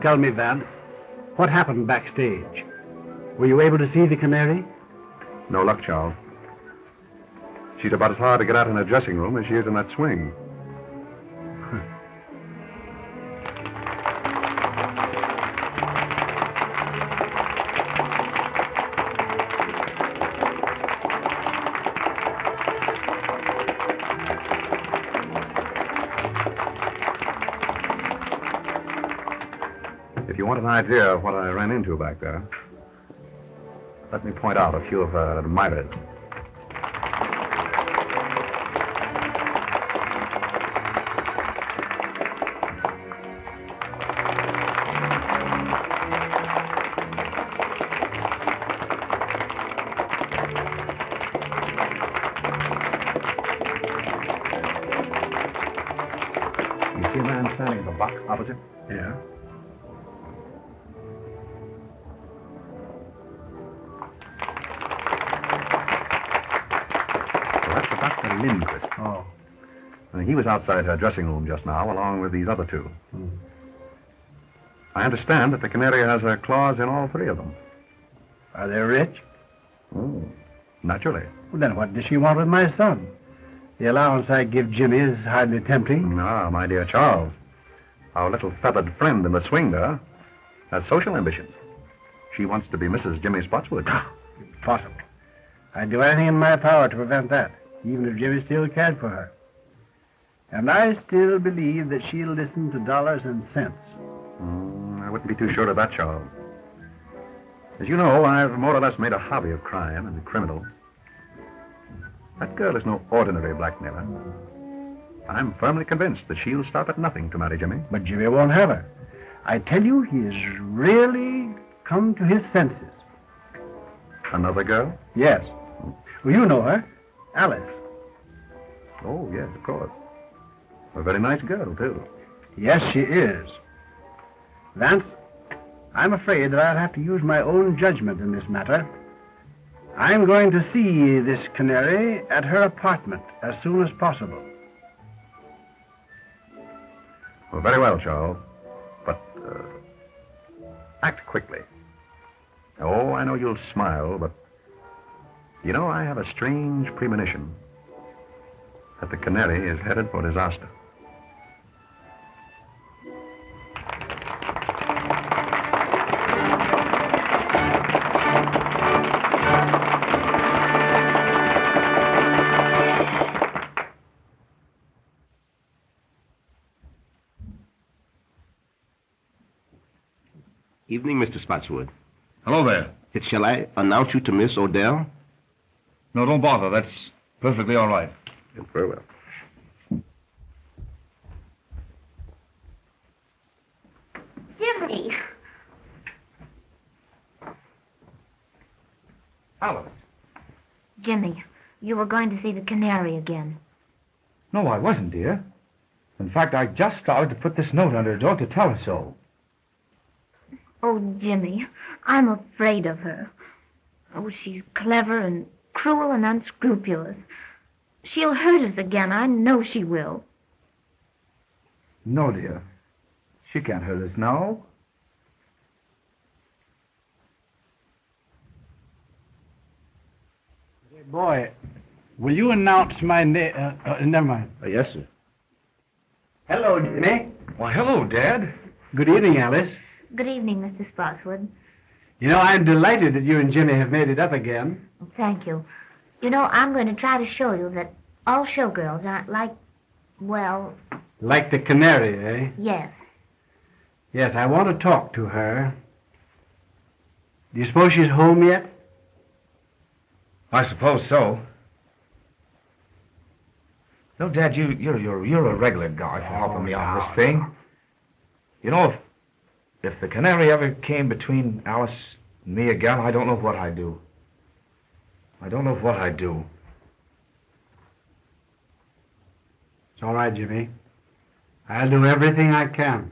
Tell me, Van, what happened backstage? Were you able to see the Canary? No luck, Charles. She's about as hard to get out in her dressing room as she is in that swing. If you want an idea of what I ran into back there, let me point out a few of her admirers. You see a man standing in the box opposite? Yeah. Linktree. Oh. He was outside her dressing room just now, along with these other two. I understand that the Canary has her claws in all three of them. Are they rich? Oh, naturally. Well, then what does she want with my son? The allowance I give Jimmy is hardly tempting. Ah, my dear Charles, our little feathered friend in the swing there has social ambitions. She wants to be Mrs. Jimmy Spotswood. Impossible. I'd do anything in my power to prevent that, even if Jimmy still cared for her. And I still believe that she'll listen to dollars and cents. I wouldn't be too sure of that, Charles. As you know, I've more or less made a hobby of crime and criminals. That girl is no ordinary blackmailer. I'm firmly convinced that she'll stop at nothing to marry Jimmy. But Jimmy won't have her. I tell you, he has really come to his senses. Another girl? Yes. Well, you know her. Alice. Oh, yes, of course. A very nice girl, too. Yes, she is. Vance, I'm afraid that I'll have to use my own judgment in this matter. I'm going to see this Canary at her apartment as soon as possible. Well, very well, Charles. But, act quickly. Oh, I know you'll smile, but, you know, I have a strange premonition that the Canary is headed for disaster. Evening, Mr. Spotswood. Hello there. Shall I announce you to Miss Odell? No, don't bother. That's perfectly all right. Very well. Jimmy! Alice. Jimmy, you were going to see the Canary again. No, I wasn't, dear. In fact, I just started to put this note under her door to tell her so. Oh, Jimmy, I'm afraid of her. Oh, she's clever and cruel and unscrupulous. She'll hurt us again. I know she will. No, dear. She can't hurt us now. Hey, boy, will you announce my name? Never mind. Yes, sir. Hello, Jimmy. Why, hello, Dad. Good evening, Alice. Good evening, Mr. Spotswood. You know, I'm delighted that you and Jimmy have made it up again. Thank you. You know, I'm going to try to show you that all showgirls aren't like, well... Like the Canary, eh? Yes. Yes, I want to talk to her. Do you suppose she's home yet? I suppose so. No, Dad, you're a regular guy for helping me on this thing. You know, if the Canary ever came between Alice and me again, I don't know what I'd do. I don't know what I'd do. It's all right, Jimmy. I'll do everything I can.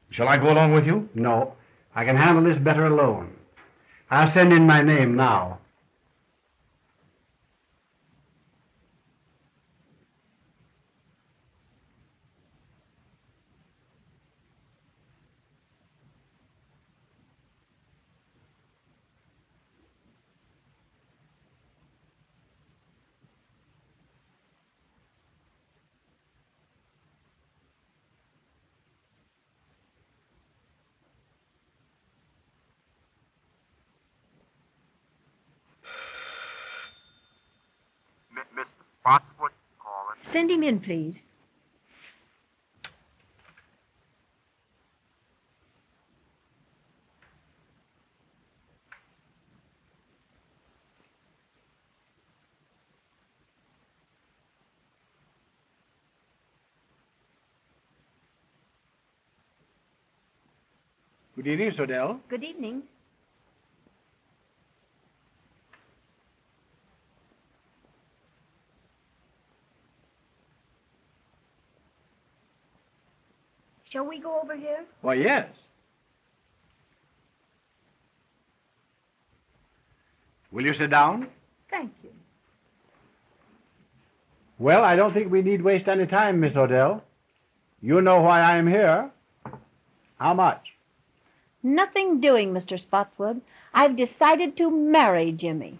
Shall I go along with you? No, I can handle this better alone. I'll send in my name now. Send him in, please. Good evening, Miss Odell. Good evening. Shall we go over here? Why, yes. Will you sit down? Thank you. Well, I don't think we need waste any time, Miss Odell. You know why I am here. How much? Nothing doing, Mr. Spotswood. I've decided to marry Jimmy.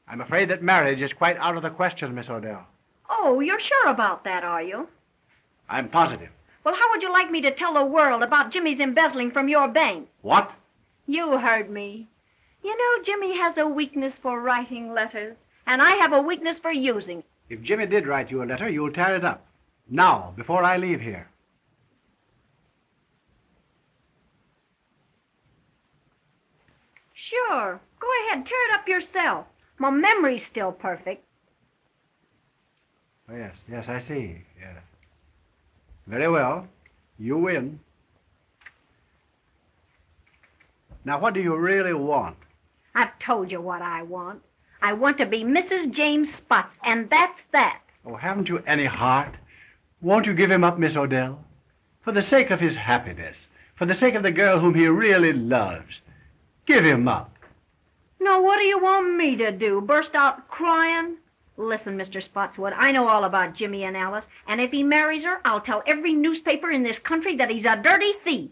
I'm afraid that marriage is quite out of the question, Miss Odell. Oh, you're sure about that, are you? I'm positive. Well, how would you like me to tell the world about Jimmy's embezzling from your bank? What? You heard me. You know, Jimmy has a weakness for writing letters, and I have a weakness for using. If Jimmy did write you a letter, you'll tear it up. Now, before I leave here. Sure. Go ahead, tear it up yourself. My memory's still perfect. Oh, yes, I see. Yes. Very well. You win. Now, what do you really want? I've told you what I want. I want to be Mrs. James Spots, and that's that. Oh, haven't you any heart? Won't you give him up, Miss Odell? For the sake of his happiness, for the sake of the girl whom he really loves, give him up. Now, what do you want me to do? Burst out crying? Listen, Mr. Spotswood, I know all about Jimmy and Alice, and if he marries her, I'll tell every newspaper in this country that he's a dirty thief.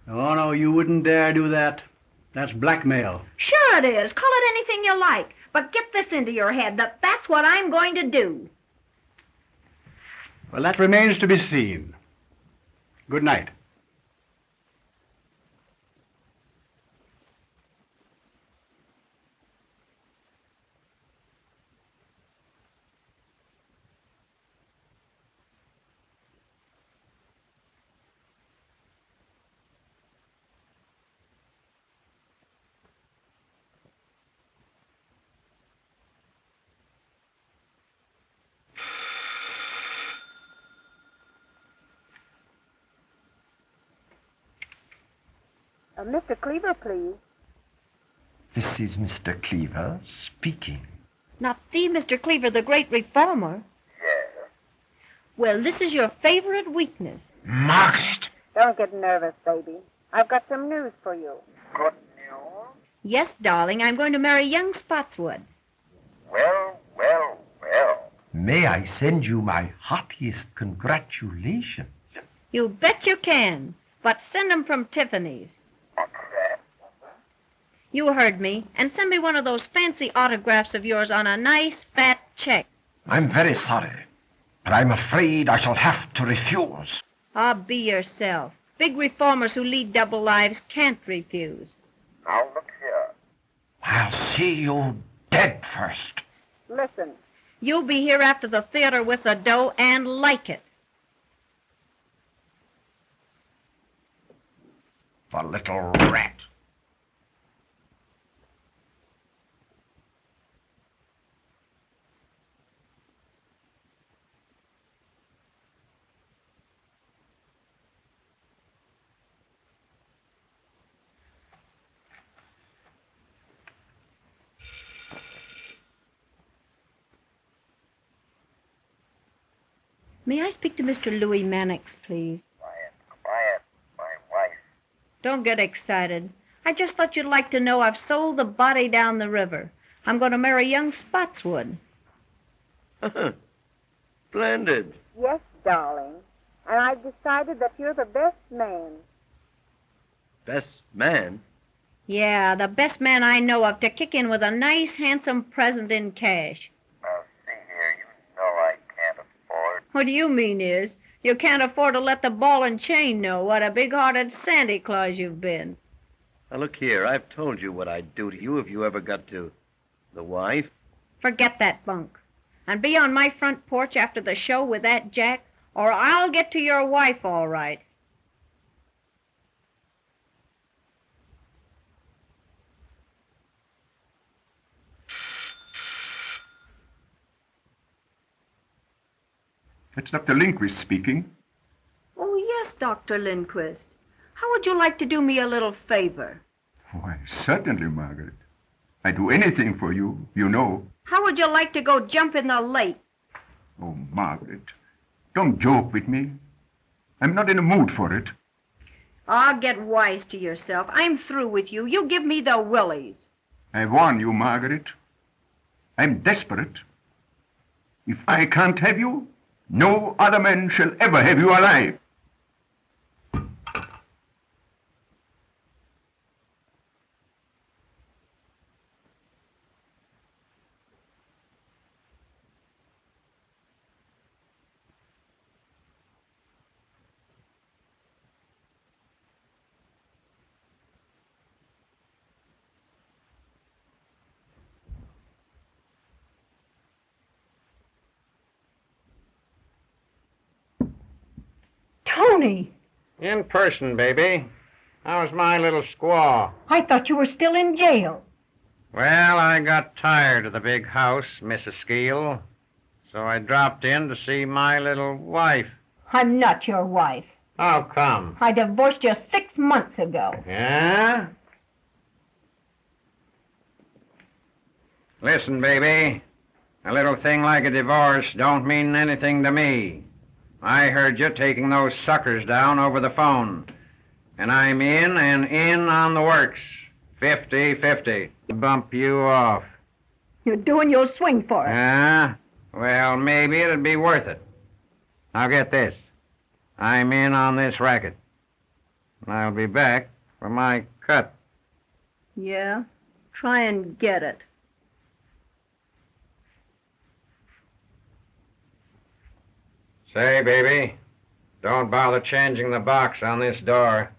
Oh, no, you wouldn't dare do that. That's blackmail. Sure it is. Call it anything you like. But get this into your head, that that's what I'm going to do. Well, that remains to be seen. Good night. Mr. Cleaver, please. This is Mr. Cleaver speaking. Not the Mr. Cleaver, the great reformer. Yes. Well, this is your favorite weakness. Margaret! Don't get nervous, baby. I've got some news for you. Good news? Yes, darling, I'm going to marry young Spotswood. Well. May I send you my heartiest congratulations? You bet you can. But send 'em from Tiffany's. What's that? You heard me. And send me one of those fancy autographs of yours on a nice fat check. I'm very sorry, but I'm afraid I shall have to refuse. Ah, be yourself. Big reformers who lead double lives can't refuse. Now look here. I'll see you dead first. Listen, You'll be here after the theater with the dough and like it. The little rat. May I speak to Mr. Louis Mannix, please? Quiet, my wife. Don't get excited. I just thought you'd like to know I've sold the body down the river. I'm going to marry young Spotswood. Splendid. yes, darling. And I've decided that you're the best man. Best man? Yeah, the best man I know of to kick in with a nice, handsome present in cash. Now, see here, you know I can't afford. What do you mean is, you can't afford to let the ball and chain know what a big-hearted Santa Claus you've been. Now, look here, I've told you what I'd do to you if you ever got to The wife? Forget that bunk. And be on my front porch after the show with that Jack, or I'll get to your wife all right. It's Dr. Lindquist speaking. Oh, yes, Dr. Lindquist. How would you like to do me a little favor? Why, certainly, Margaret. I'd do anything for you, you know. How would you like to go jump in the lake? Oh, Margaret, don't joke with me. I'm not in a mood for it. Ah, get wise to yourself. I'm through with you. You give me the willies. I warn you, Margaret. I'm desperate. If I can't have you, no other man shall ever have you alive. Tony! In person, baby. How's my little squaw? I thought you were still in jail. Well, I got tired of the big house, Mrs. Skeel, so I dropped in to see my little wife. I'm not your wife. How come? I divorced you 6 months ago. Yeah? Listen, baby. A little thing like a divorce don't mean anything to me. I heard you taking those suckers down over the phone. And I'm in and in on the works. 50-50. Bump you off. You're doing your swing for it. Yeah? Well, maybe it'd be worth it. Now get this. I'm in on this racket. I'll be back for my cut. Yeah? Try and get it. Say, baby, don't bother changing the box on this door.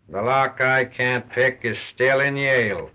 The lock I can't pick is still in Yale.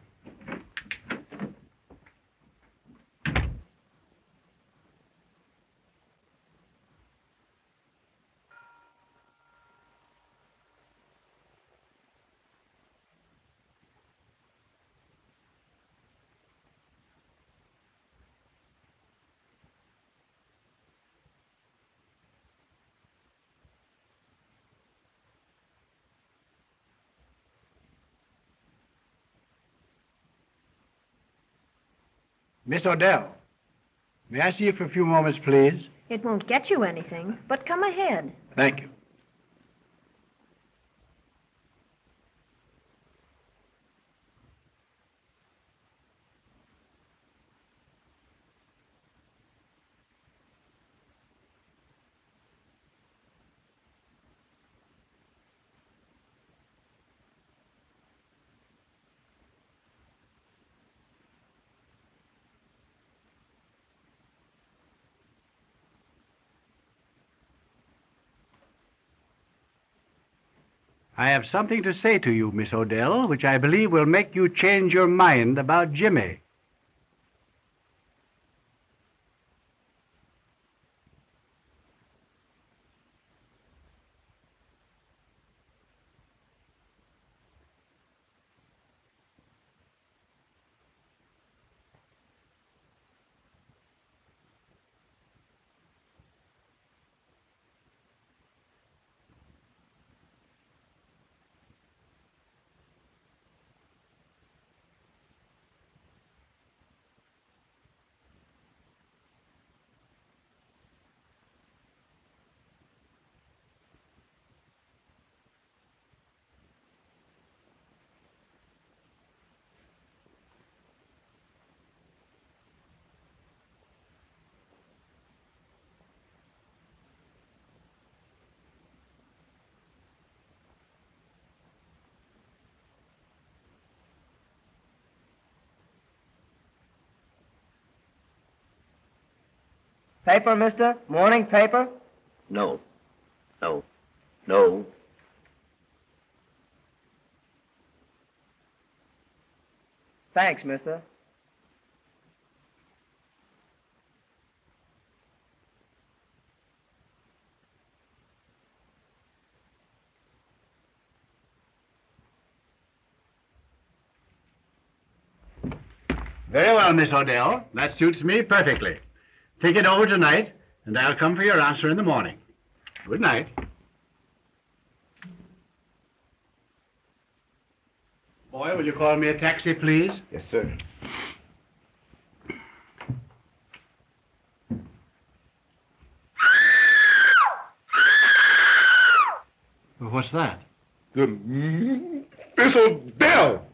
Miss Odell, may I see you for a few moments, please? It won't get you anything, but come ahead. Thank you. I have something to say to you, Miss Odell, which I believe will make you change your mind about Jimmy. Paper, mister? Morning paper? No. No. No. Thanks, mister. Very well, Miss Odell. That suits me perfectly. Think it over tonight, and I'll come for your answer in the morning. Good night. Boy, will you call me a taxi, please? Yes, sir. Well, what's that? Miss Odell!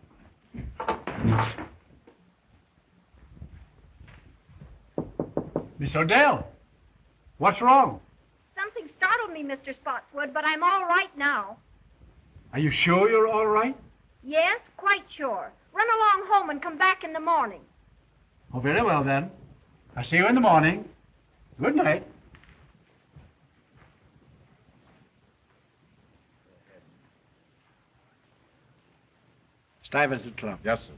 Miss Odell, what's wrong? Something startled me, Mr. Spotswood, but I'm all right now. Are you sure you're all right? Yes, quite sure. Run along home and come back in the morning. Oh, very well, then. I'll see you in the morning. Good night. Stuyvesant Club. Yes, sir.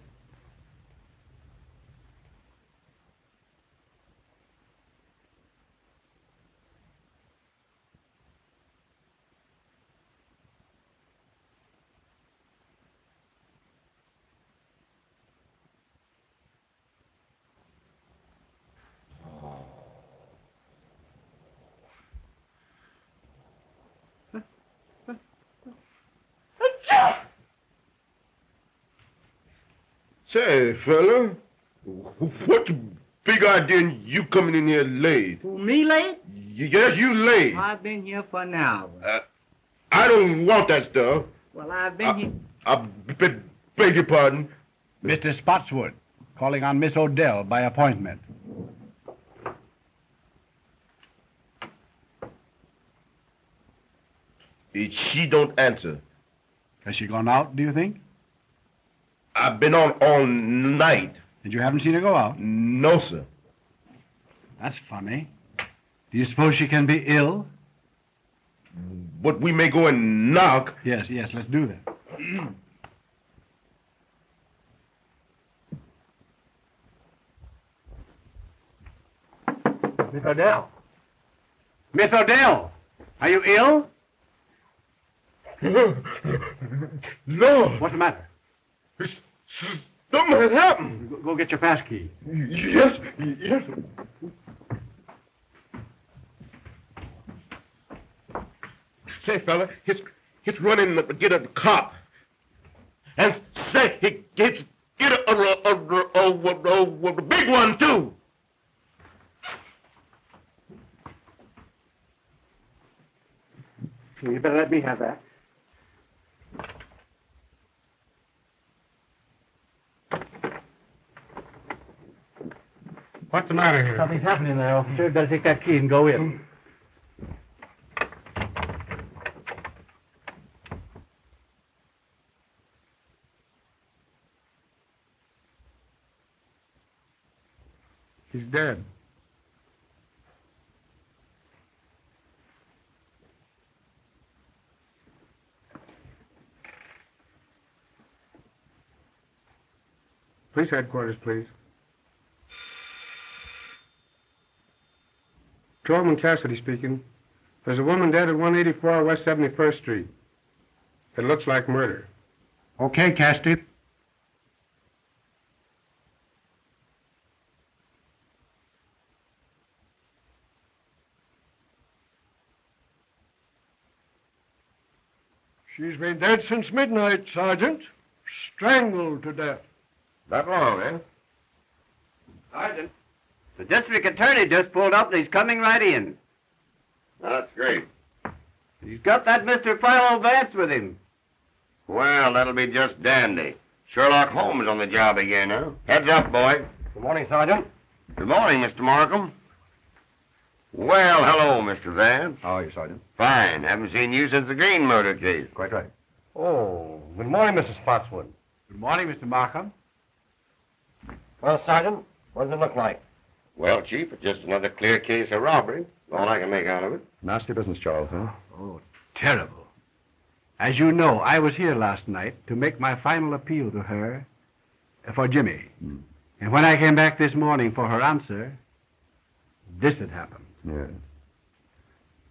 Say, fella, what's the big idea in you coming in here late? Me late? Yes, you late. I've been here for an hour. I don't want that stuff. Well, I've been here. I beg your pardon. Mr. Spotswood, calling on Miss Odell by appointment. She don't answer. Has she gone out, do you think? I've been on all night. And you haven't seen her go out? No, sir. That's funny. Do you suppose she can be ill? But we may go and knock. Yes, let's do that. Miss Odell. Miss Odell, are you ill? No. What's the matter? Something has happened. Go get your pass key. Yes. Say, fella, he's running to get a cop. And say, he gets get a big one, too. You better let me have that. What's the matter here? Something's happening there, officer. Better take that key and go in. He's dead. Police headquarters, please. Patrolman Cassidy speaking. There's a woman dead at 184 West 71st Street. It looks like murder. Okay, Cassidy. She's been dead since midnight, Sergeant. Strangled to death. That long, eh? Sergeant, the district attorney just pulled up and he's coming right in. That's great. He's got that Mr. Philo Vance with him. Well, that'll be just dandy. Sherlock Holmes on the job again, huh? Heads up, boy. Good morning, Sergeant. Good morning, Mr. Markham. Well, hello, Mr. Vance. How are you, Sergeant? Fine. Haven't seen you since the Green murder case. Quite right. Oh, good morning, Mr. Spotswood. Good morning, Mr. Markham. Well, Sergeant, what does it look like? Well, Chief, it's just another clear case of robbery. All I can make out of it. Nasty business, Charles, huh? Oh, terrible. As you know, I was here last night to make my final appeal to her for Jimmy. And when I came back this morning for her answer, this had happened. Yes.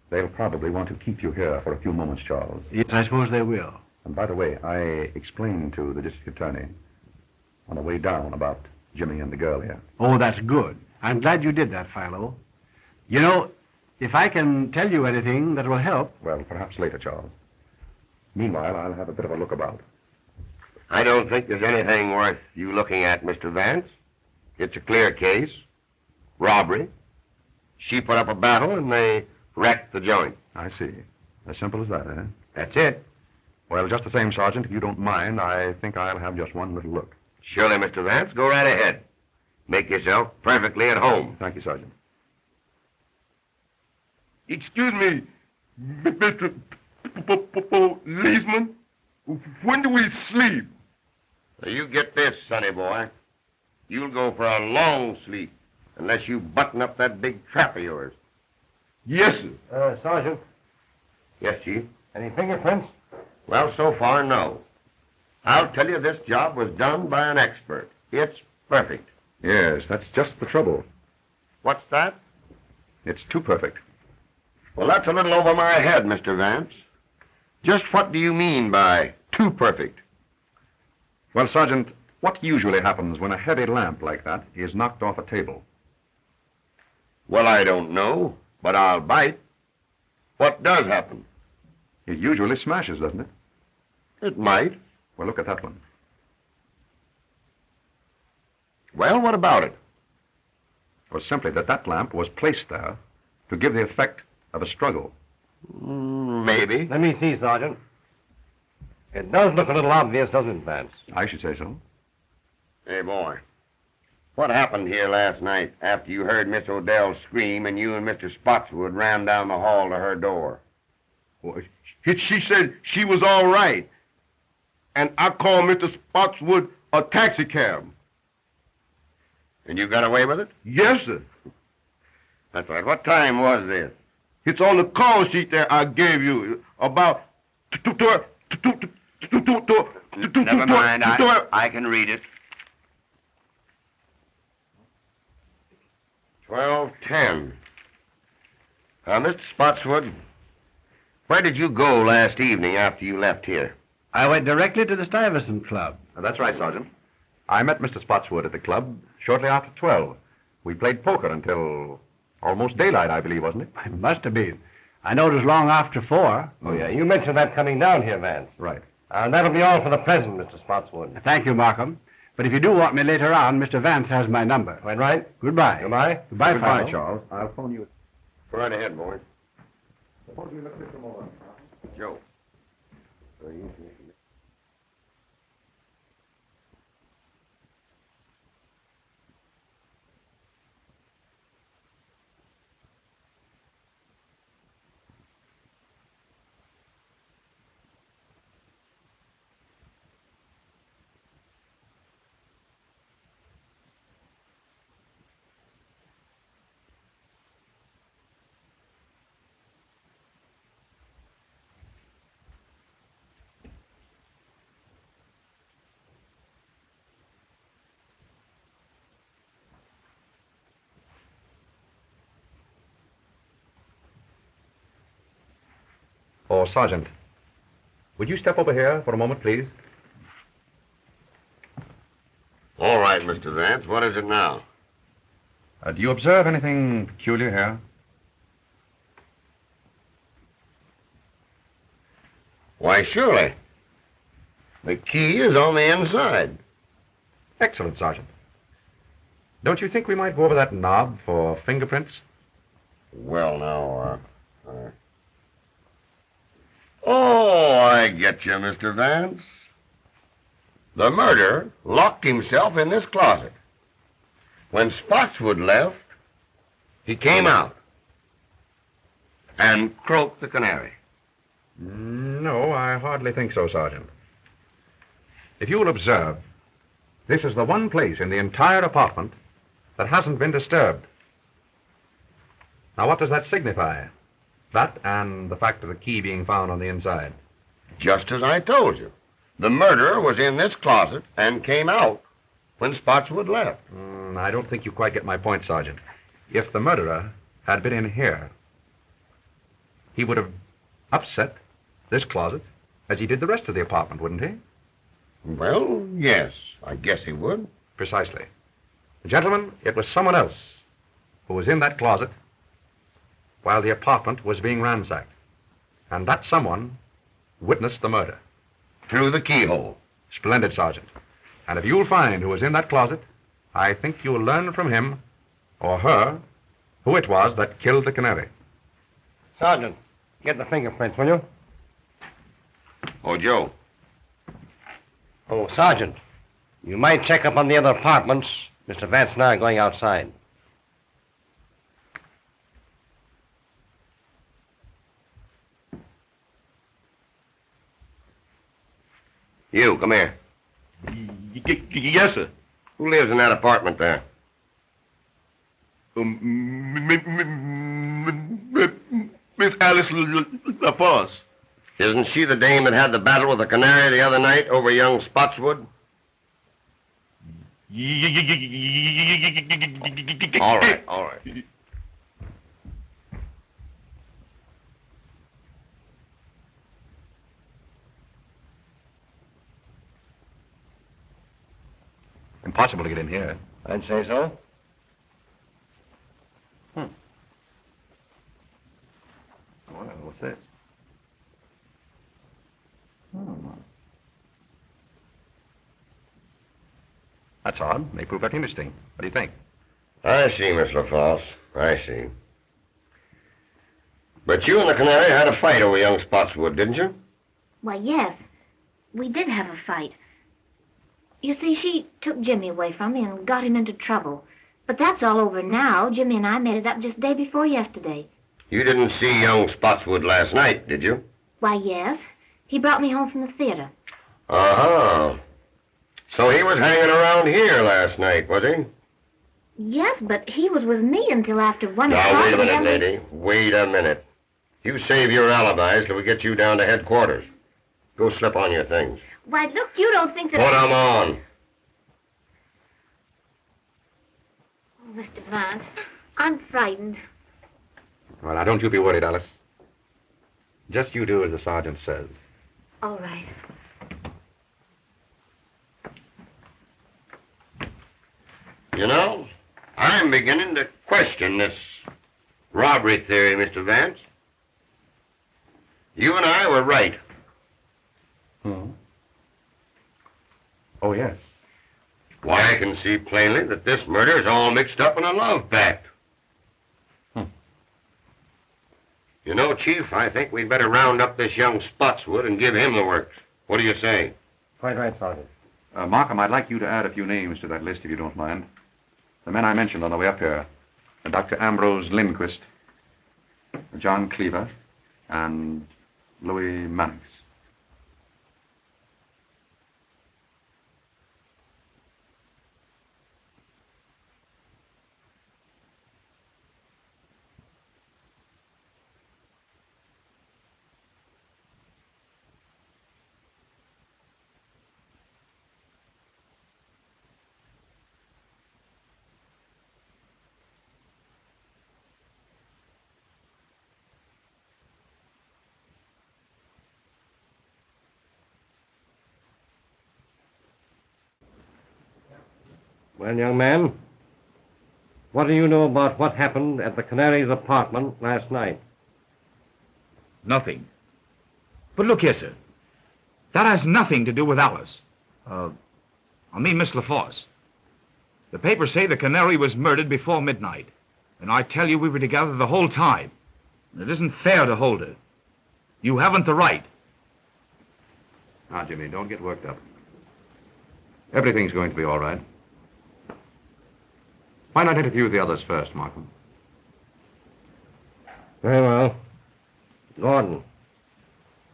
They'll probably want to keep you here for a few moments, Charles. Yes, I suppose they will. And by the way, I explained to the district attorney on the way down about Jimmy and the girl here. Oh, that's good. I'm glad you did that, Philo. You know, if I can tell you anything that will help... Well, perhaps later, Charles. Meanwhile, I'll have a bit of a look about. I don't think there's anything worth you looking at, Mr. Vance. It's a clear case. Robbery. She put up a battle and they wrecked the joint. I see. As simple as that, eh? That's it. Well, just the same, Sergeant, if you don't mind, I think I'll have just one little look. Surely, Mr. Vance. Go right ahead. Make yourself perfectly at home. Thank you, Sergeant. Excuse me, Mr. Policeman. When do we sleep? Now, you get this, sonny boy. You'll go for a long sleep unless you button up that big trap of yours. Yes, sir. Sergeant, Yes, Chief? any fingerprints? Well, so far, no. I'll tell you this job was done by an expert. It's perfect. Yes, that's just the trouble. What's that? It's too perfect. Well, that's a little over my head, Mr. Vance. Just what do you mean by too perfect? Well, Sergeant, what usually happens when a heavy lamp like that is knocked off a table? Well, I don't know, but I'll bite. What does happen? It usually smashes, doesn't it? It might. Well, look at that one. Well, what about it? It was simply that lamp was placed there to give the effect of a struggle. Maybe. Let me see, Sergeant. It does look a little obvious, doesn't it, Vance? I should say so. Hey, boy. What happened here last night after you heard Miss Odell scream and you and Mr. Spotswood ran down the hall to her door? Well, she said she was all right. And I called Mr. Spotswood a taxicab. And you got away with it? Yes, sir. That's right. What time was this? It's on the call sheet there I gave you. About... Never mind. I can read it. 12:10. Mr. Spotswood, where did you go last evening after you left here? I went directly to the Stuyvesant Club. That's right, Sergeant. I met Mr. Spotswood at the club shortly after 12. We played poker until almost daylight, I believe, wasn't it? It must have been. I know it was long after 4. Oh, yeah. You mentioned that coming down here, Vance. Right. That'll be all for the present, Mr. Spotswood. Thank you, Markham. But if you do want me later on, Mr. Vance has my number. Quite right. Goodbye. Goodbye. Goodbye, Goodbye, Philo. Charles. I'll phone you. Go right ahead, boy. Suppose we look at it some more. Joe. Oh, Sergeant, would you step over here for a moment, please? All right, Mr. Vance. What is it now? Do you observe anything peculiar here? Why, surely. The key is on the inside. Excellent, Sergeant. Don't you think we might go over that knob for fingerprints? Well, now, Oh, I get you, Mr. Vance. The murderer locked himself in this closet. When Spotswood left, he came out and croaked the canary. No, I hardly think so, Sergeant. If you will observe, this is the one place in the entire apartment that hasn't been disturbed. Now, what does that signify? That and the fact of the key being found on the inside. Just as I told you. The murderer was in this closet and came out when Spotswood left. I don't think you quite get my point, Sergeant. If the murderer had been in here, he would have upset this closet as he did the rest of the apartment, wouldn't he? Well, yes, I guess he would. Precisely. Gentlemen, it was someone else who was in that closet while the apartment was being ransacked. And that someone witnessed the murder. Through the keyhole. Splendid, Sergeant. And if you'll find who was in that closet, I think you'll learn from him or her who it was that killed the Canary. Sergeant, get the fingerprints, will you? Oh, Joe. Oh, Sergeant, you might check up on the other apartments. Mr. Vance and I are going outside. You, come here. Yes, sir. Who lives in that apartment there? Miss Alice LaFosse. Isn't she the dame that had the battle with the Canary the other night over young Spotswood? All right, all right. Impossible to get in here. I'd say so. Well, what's this? That's odd. May prove that interesting. What do you think? I see, Miss LaFosse. I see. But you and the Canary had a fight over young Spotswood, didn't you? Why, yes. We did have a fight. You see, she took Jimmy away from me and got him into trouble. But that's all over now. Jimmy and I made it up just day before yesterday. You didn't see young Spotswood last night, did you? Why, yes. He brought me home from the theater. Uh-huh. So he was hanging around here last night, was he? Yes, but he was with me until after 1 o'clock. Now, wait a minute, lady. Wait a minute. You save your alibis till we get you down to headquarters. Go slip on your things. Why, look, you don't think that... Put 'em on. Oh, Mr. Vance, I'm frightened. Well, now, don't you be worried, Alice. Just you do as the sergeant says. All right. You know, I'm beginning to question this robbery theory, Mr. Vance. You and I were right. Oh, yes. Why, I can see plainly that this murder is all mixed up in a love pact. You know, Chief, I think we'd better round up this young Spotswood and give him the works. What do you say? Quite right, Sergeant. Markham, I'd like you to add a few names to that list, if you don't mind. The men I mentioned on the way up here. Dr. Ambrose Lindquist, John Cleaver, and Louis Mannix. Well, young man, what do you know about what happened at the Canary's apartment last night? Nothing. But look here, sir. That has nothing to do with Alice. I mean Miss LaFosse. The papers say the Canary was murdered before midnight. And I tell you, we were together the whole time. It isn't fair to hold her. You haven't the right. Now, Jimmy, don't get worked up. Everything's going to be all right. Why not interview the others first, Markham? Very well. Gordon,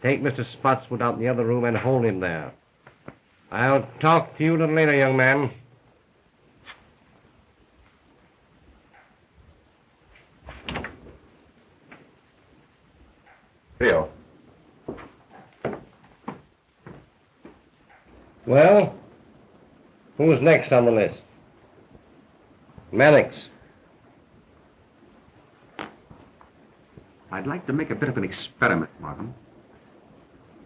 take Mr. Spotswood out in the other room and hold him there. I'll talk to you a little later, young man. Theo. Well, who's next on the list? Mannix. I'd like to make a bit of an experiment, Markham.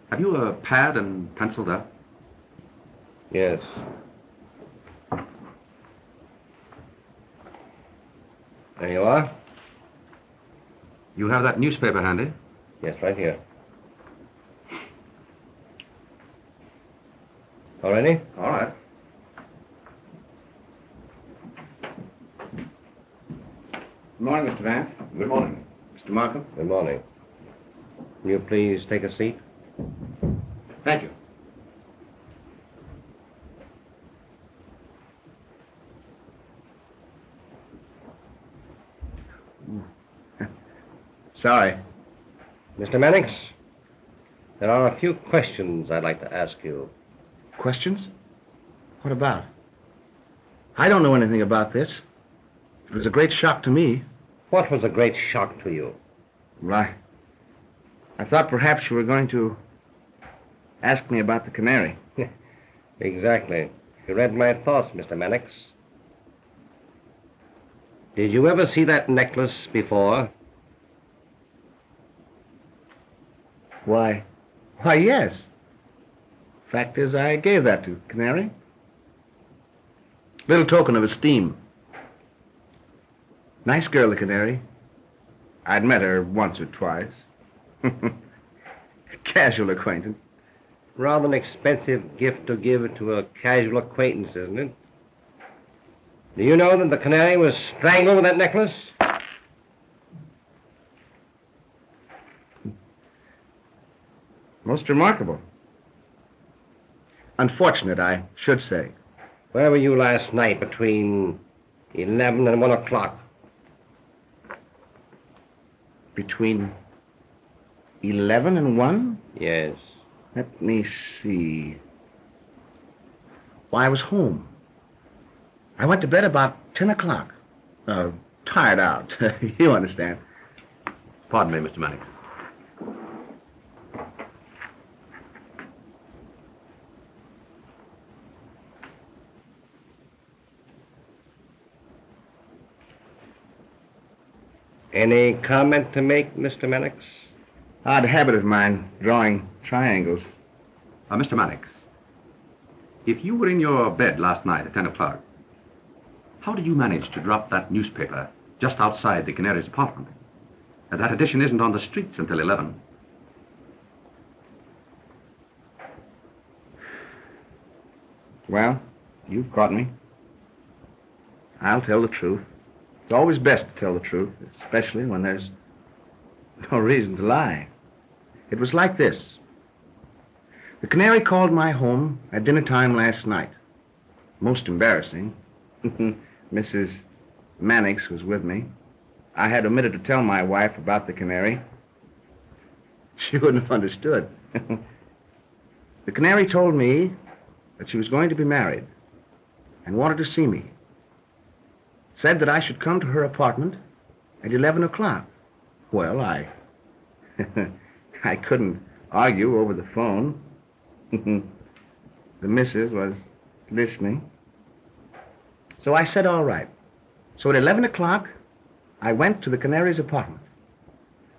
Have you a pad and pencil there? Yes. There you are. You have that newspaper handy? Yes, right here. All ready? All right. Good morning, Mr. Vance. Good morning. Mr. Markham. Good morning. Will you please take a seat? Thank you. Sorry. Mr. Mannix, there are a few questions I'd like to ask you. Questions? What about? I don't know anything about this. It was a great shock to me. What was a great shock to you? Why, I thought perhaps you were going to ask me about the canary. Exactly. You read my thoughts, Mr. Mannix. Did you ever see that necklace before? Why, yes. Fact is, I gave that to Canary. Little token of esteem. Nice girl, the Canary. I'd met her once or twice. Casual acquaintance. Rather an expensive gift to give to a casual acquaintance, isn't it? Do you know that the Canary was strangled with that necklace? Most remarkable. Unfortunate, I should say. Where were you last night between 11 and 1 o'clock? Between 11 and 1? Yes. Let me see. Why, I was home. I went to bed about 10 o'clock. Tired out. You understand. Pardon me, Mr. Mannix. Any comment to make, Mr. Mannix? Odd habit of mine, drawing triangles. Mr. Mannix, if you were in your bed last night at 10 o'clock, how did you manage to drop that newspaper just outside the Canary's apartment? And that edition isn't on the streets until 11. Well, you've caught me. I'll tell the truth. It's always best to tell the truth, especially when there's no reason to lie. It was like this. The Canary called my home at dinner time last night. Most embarrassing. Mrs. Mannix was with me. I had omitted to tell my wife about the Canary. She wouldn't have understood. The Canary told me that she was going to be married and wanted to see me. Said that I should come to her apartment at 11 o'clock. Well, I couldn't argue over the phone. The missus was listening. So I said, all right. So at 11 o'clock, I went to the Canary's apartment.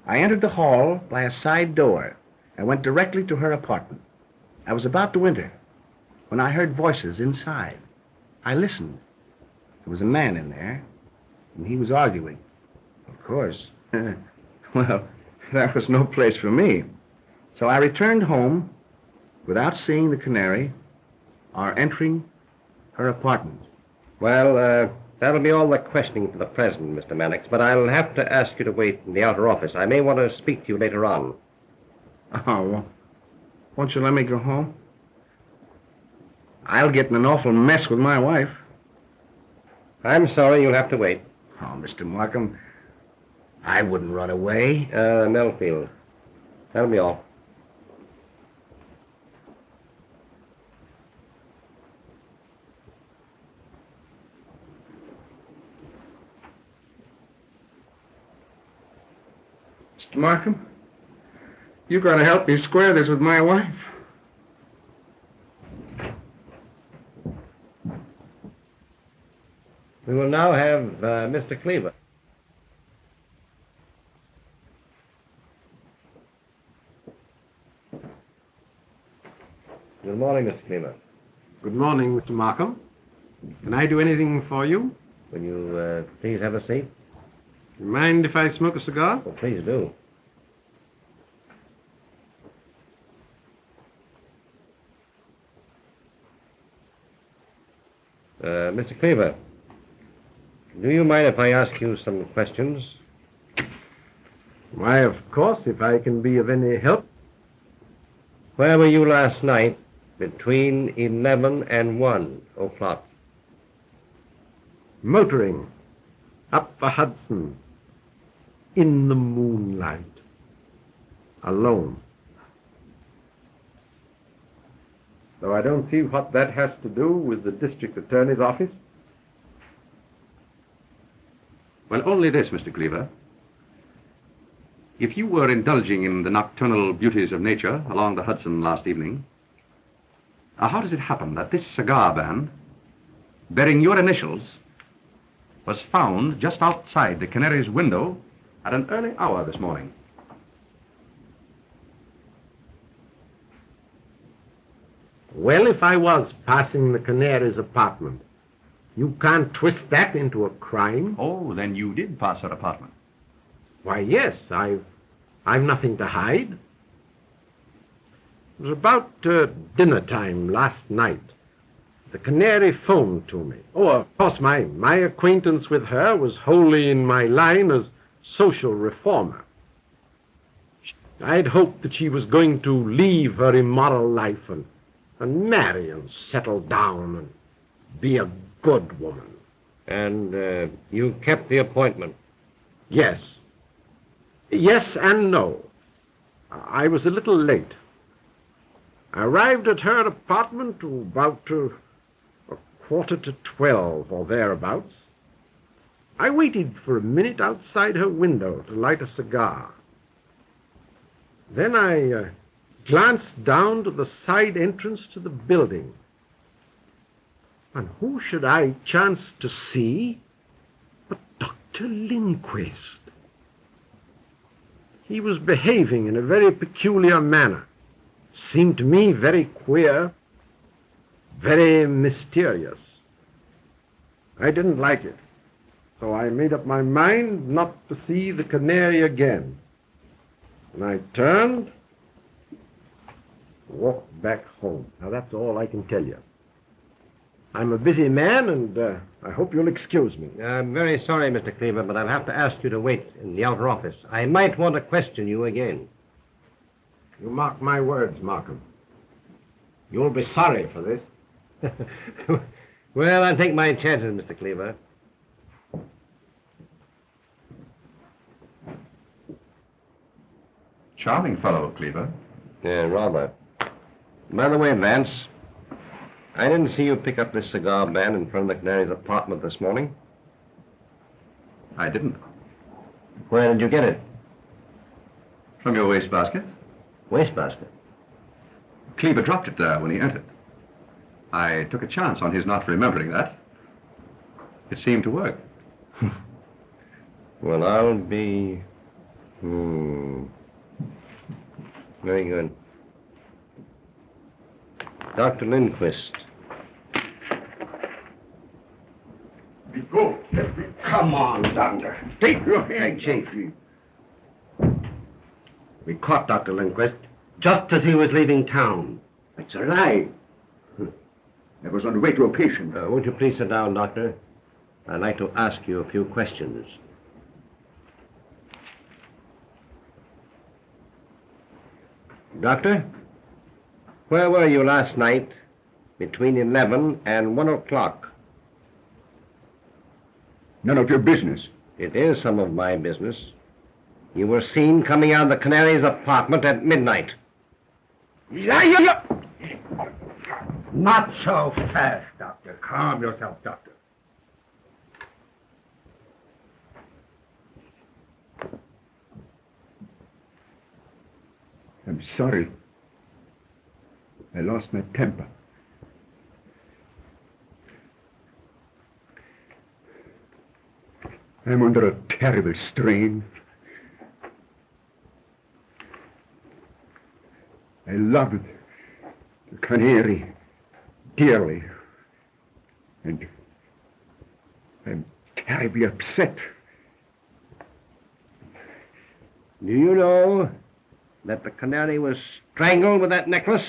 I entered the hall by a side door and went directly to her apartment. I was about to enter when I heard voices inside. I listened. There was a man in there, and he was arguing. Of course. Well, that was no place for me. So I returned home without seeing the Canary or entering her apartment. Well, that'll be all the questioning for the present, Mr. Mannix, but I'll have to ask you to wait in the outer office. I may want to speak to you later on. Oh, well, won't you let me go home? I'll get in an awful mess with my wife. I'm sorry, you'll have to wait. Oh, Mr. Markham, I wouldn't run away. Melfield. That'll be all. Mr. Markham, you've got to help me square this with my wife. We will now have Mr. Cleaver. Good morning, Mr. Cleaver. Good morning, Mr. Markham. Can I do anything for you? Will you please have a seat? Mind if I smoke a cigar? Oh, please do. Mr. Cleaver, do you mind if I ask you some questions? Why, of course, if I can be of any help. Where were you last night between 11 and 1 o'clock? Motoring. Up the Hudson. In the moonlight. Alone. Though I don't see what that has to do with the district attorney's office. Well, only this, Mr. Cleaver. If you were indulging in the nocturnal beauties of nature along the Hudson last evening, how does it happen that this cigar band, bearing your initials, was found just outside the Canary's window at an early hour this morning? Well, if I was passing the Canary's apartment, you can't twist that into a crime. Oh, then you did pass her apartment. Why, yes, I've nothing to hide. It was about dinner time last night. The Canary phoned to me. Oh, of course, my acquaintance with her was wholly in my line as social reformer. I'd hoped that she was going to leave her immoral life and marry and settle down and be a good woman. And you kept the appointment? Yes. Yes and no. I was a little late. I arrived at her apartment about a quarter to 12 or thereabouts. I waited for a minute outside her window to light a cigar. Then I glanced down to the side entrance to the building. And who should I chance to see but Dr. Lindquist? He was behaving in a very peculiar manner. Seemed to me very queer, very mysterious. I didn't like it, so I made up my mind not to see the Canary again. And I turned, walked back home. Now, that's all I can tell you. I'm a busy man, and I hope you'll excuse me. I'm very sorry, Mr. Cleaver, but I'll have to ask you to wait in the outer office. I might want to question you again. You mark my words, Markham. You'll be sorry for this. Well, I'll take my chances, Mr. Cleaver. Charming fellow, Cleaver. Yeah, rather. By the way, Vance, I didn't see you pick up this cigar band in front of the Canary's apartment this morning. I didn't. Where did you get it? From your wastebasket. Wastebasket? Cleaver dropped it there when he entered. I took a chance on his not remembering that. It seemed to work. Well, I'll be... Very good. Dr. Lindquist. Go. Come on, Doctor. Take your hand. Chief. We caught Dr. Lindquist just as he was leaving town. That's a lie. I was on the way to a patient. Won't you please sit down, Doctor? I'd like to ask you a few questions. Doctor, where were you last night between 11 and 1 o'clock? None of your business. It is some of my business. You were seen coming out of the Canary's apartment at midnight. Liar! Not so fast, Doctor. Calm yourself, Doctor. I'm sorry. I lost my temper. I'm under a terrible strain. I loved the Canary dearly, and I'm terribly upset. Do you know that the Canary was strangled with that necklace?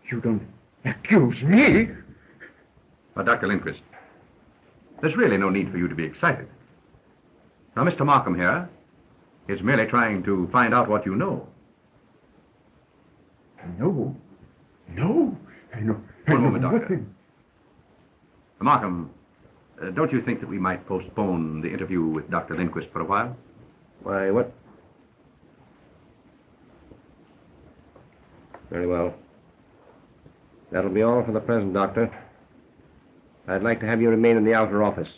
You don't accuse me? But, Dr. Lindquist, there's really no need for you to be excited. Now, Mr. Markham here is merely trying to find out what you know. No. I know One moment, Doctor. nothing. Markham, don't you think that we might postpone the interview with Dr. Lindquist for a while? Why, what? Very well. That'll be all for the present, Doctor. I'd like to have you remain in the outer office.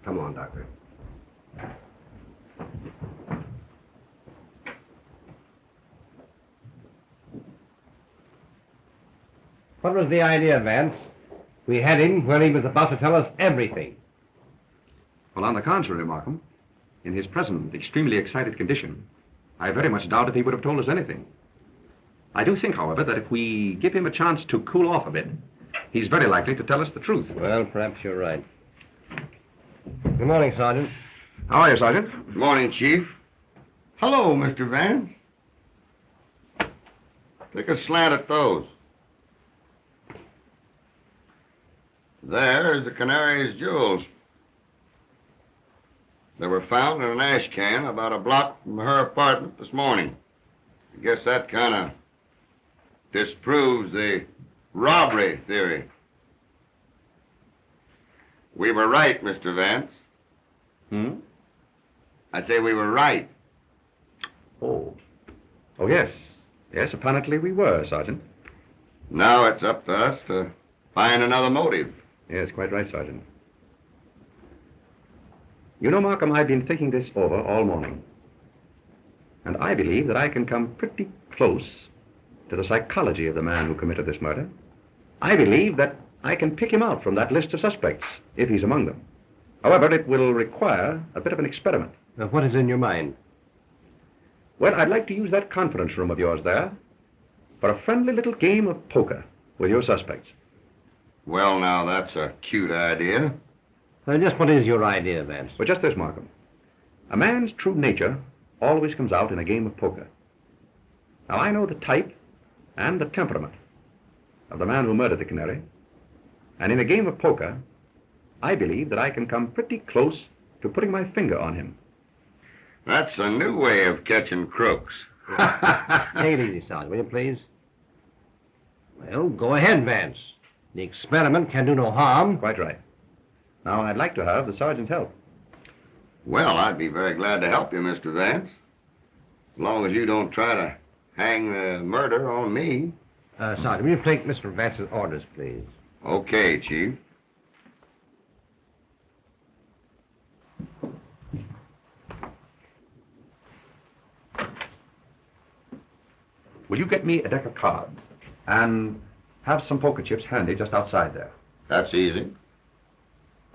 Come on, Doctor. What was the idea, Vance? We had him where he was about to tell us everything. Well, on the contrary, Markham, in his present extremely excited condition, I very much doubt if he would have told us anything. I do think, however, that if we give him a chance to cool off a bit, he's very likely to tell us the truth. Well, perhaps you're right. Good morning, Sergeant. How are you, Sergeant? Good morning, Chief. Hello, Mr. Vance. Take a slant at those. There's the Canary's jewels. They were found in an ash can about a block from her apartment this morning. I guess that kind of disproves the robbery theory. We were right, Mr. Vance. I say we were right. Oh, yes. Yes, apparently we were, Sergeant. Now it's up to us to find another motive. Yes, quite right, Sergeant. You know, Markham, I've been thinking this over all morning. And I believe that I can come pretty close to the psychology of the man who committed this murder. I believe that I can pick him out from that list of suspects, if he's among them. However, it will require a bit of an experiment. What is in your mind? Well, I'd like to use that conference room of yours there for a friendly little game of poker with your suspects. Well, now, that's a cute idea. Just what is your idea, Vance? Well, just this, Markham. A man's true nature always comes out in a game of poker. Now, I know the type and the temperament of the man who murdered the Canary. And in a game of poker, I believe that I can come pretty close to putting my finger on him. That's a new way of catching crooks. Take it easy, Sergeant, will you, please? Well, go ahead, Vance. The experiment can do no harm. Quite right. Now, I'd like to have the sergeant's help. Well, I'd be very glad to help you, Mr. Vance. As long as you don't try to hang the murder on me. Sergeant, will you take Mr. Vance's orders, please? Okay, Chief. Will you get me a deck of cards and have some poker chips handy just outside there? That's easy.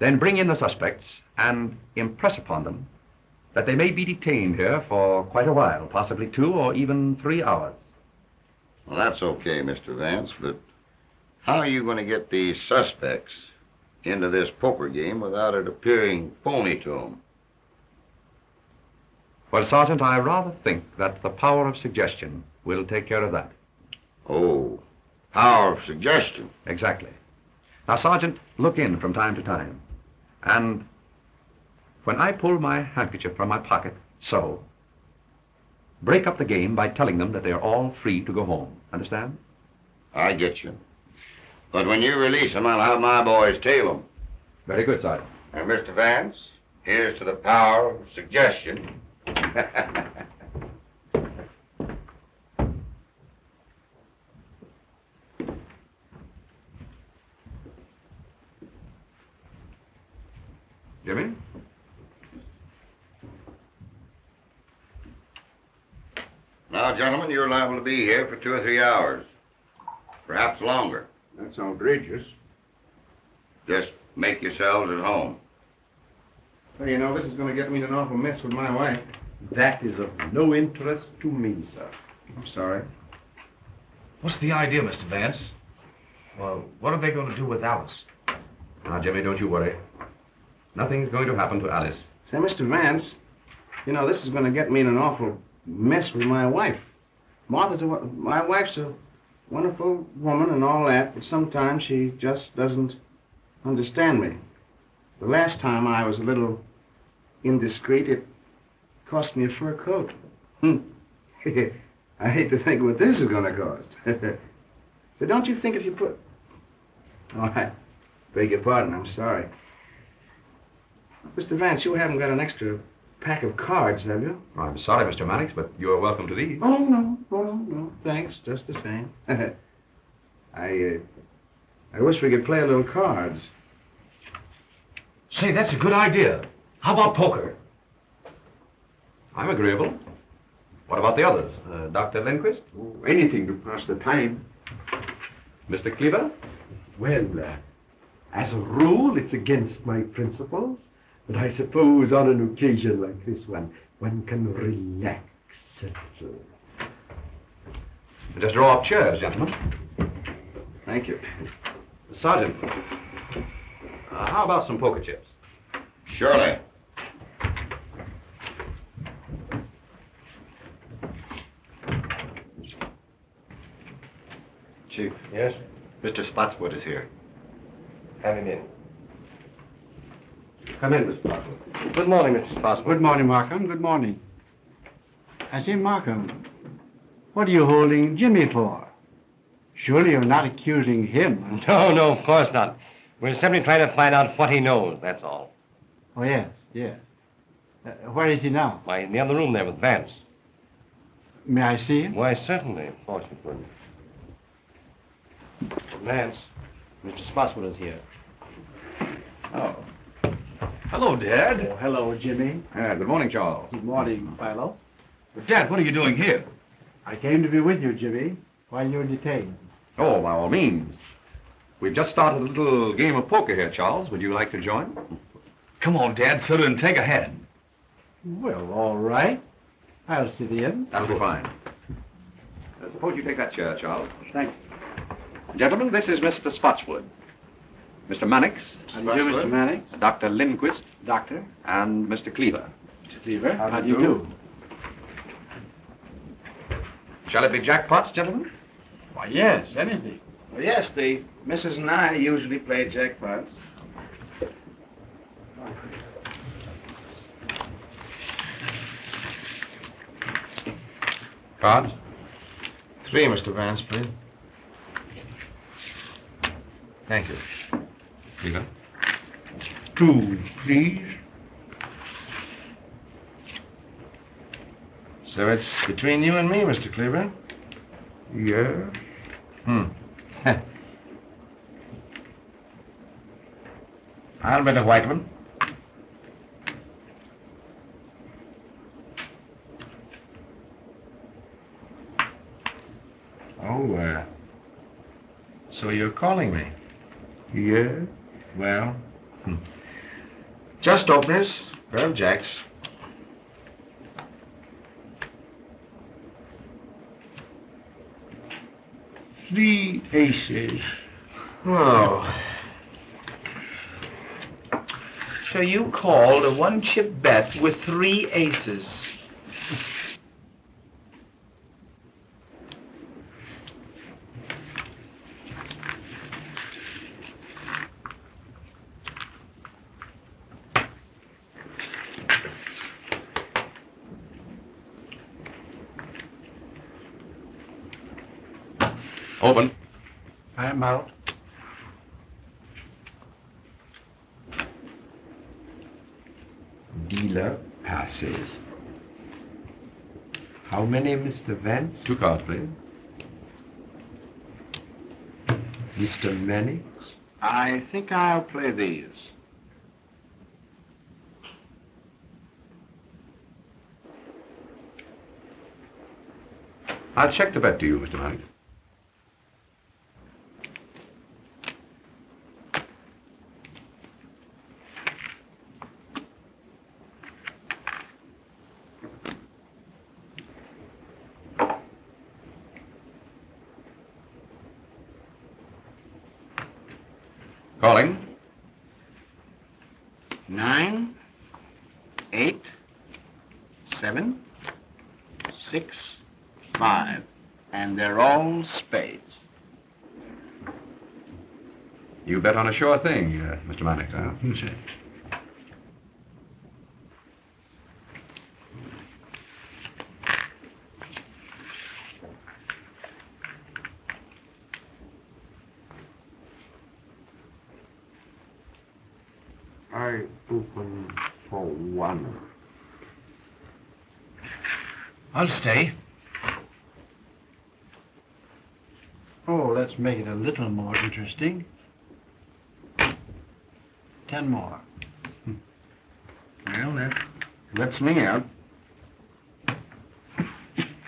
Then bring in the suspects and impress upon them that they may be detained here for quite a while, possibly 2 or even 3 hours. Well, that's okay, Mr. Vance, but how are you going to get these suspects into this poker game without it appearing phony to them? Well, Sergeant, I rather think that the power of suggestion will take care of that. Oh, power of suggestion. Exactly. Now, Sergeant, look in from time to time. And when I pull my handkerchief from my pocket, so, break up the game by telling them that they are all free to go home. Understand? I get you. But when you release them, I'll have my boys tail them. Very good, Sergeant. And Mr. Vance, here's to the power of suggestion. Jimmy? Now, gentlemen, you're liable to be here for 2 or 3 hours. Perhaps longer. That's outrageous. Just make yourselves at home. Well, you know, this is going to get me in an awful mess with my wife. That is of no interest to me, sir. I'm sorry. What's the idea, Mr. Vance? Well, what are they going to do with Alice? Now, Jimmy, don't you worry. Nothing's going to happen to Alice. Say, Mr. Vance, you know, this is going to get me in an awful mess with my wife. My wife's a wonderful woman and all that, but sometimes she just doesn't understand me. The last time I was a little indiscreet, it cost me a fur coat. I hate to think what this is going to cost. So don't you think if you put... Oh, I beg your pardon, I'm sorry. Mr. Vance, you haven't got an extra pack of cards, have you? I'm sorry, Mr. Mannix, but you're welcome to these. Oh, no. Thanks, just the same. I wish we could play a little cards. Say, that's a good idea. How about poker? I'm agreeable. What about the others? Dr. Lindquist? Oh, anything to pass the time. Mr. Cleaver? Well, as a rule, it's against my principles. But I suppose on an occasion like this one can relax a little. Just draw up chairs, gentlemen. Thank you. Sergeant, how about some poker chips? Surely. Chief. Yes? Mr. Spotswood is here. Have him in. Come in, Mr. Spotswood. Good morning, Mr. Spotswood. Good morning, Markham. Good morning. I say, Markham, what are you holding Jimmy for? Surely you're not accusing him. No, of course not. We're simply trying to find out what he knows, that's all. Oh, yes. Where is he now? Why, in the other room there with Vance. May I see him? Why, certainly. Of course you could. Vance, Mr. Spotswood is here. Oh. Hello, Dad. Oh, hello, Jimmy. Good morning, Charles. Good morning, Philo. But Dad, what are you doing here? I came to be with you, Jimmy, while you're detained. Oh, by all means. We've just started a little game of poker here, Charles. Would you like to join? Come on, Dad, sit and take a hand. Well, all right. I'll sit in. That'll be fine. Suppose you take that chair, Charles. Thank you. Gentlemen, this is Mr. Spotswood. Mr. Mannix. How do you do, Mr. Mannix? Dr. Lindquist. Doctor. And Mr. Cleaver. Mr. Cleaver, how do you do? Shall it be jackpots, gentlemen? Why, yes, anything. Well, yes, the Mrs. and I usually play jackpots. Cards? 3, Mr. Vance, please. Thank you. Cleaver? 2, please. So it's between you and me, Mr. Cleaver? Yes. I'll bet a white one. Oh, so you're calling me? Yes. Well, just openers, pair of jacks. Three aces. Oh. So you called a one-chip bet with 3 aces. Open. I'm out. Dealer passes. How many, Mr. Vance? 2 cards, please. Mr. Mannix? I think I'll play these. I'll check the bet to you, Mr. Mannix. Calling. 9, 8, 7, 6, 5. And they're all spades. You bet on a sure thing, Mr. Mannix, huh? I open for 1. I'll stay. Oh, let's make it a little more interesting. 10 more. Well, that lets me out.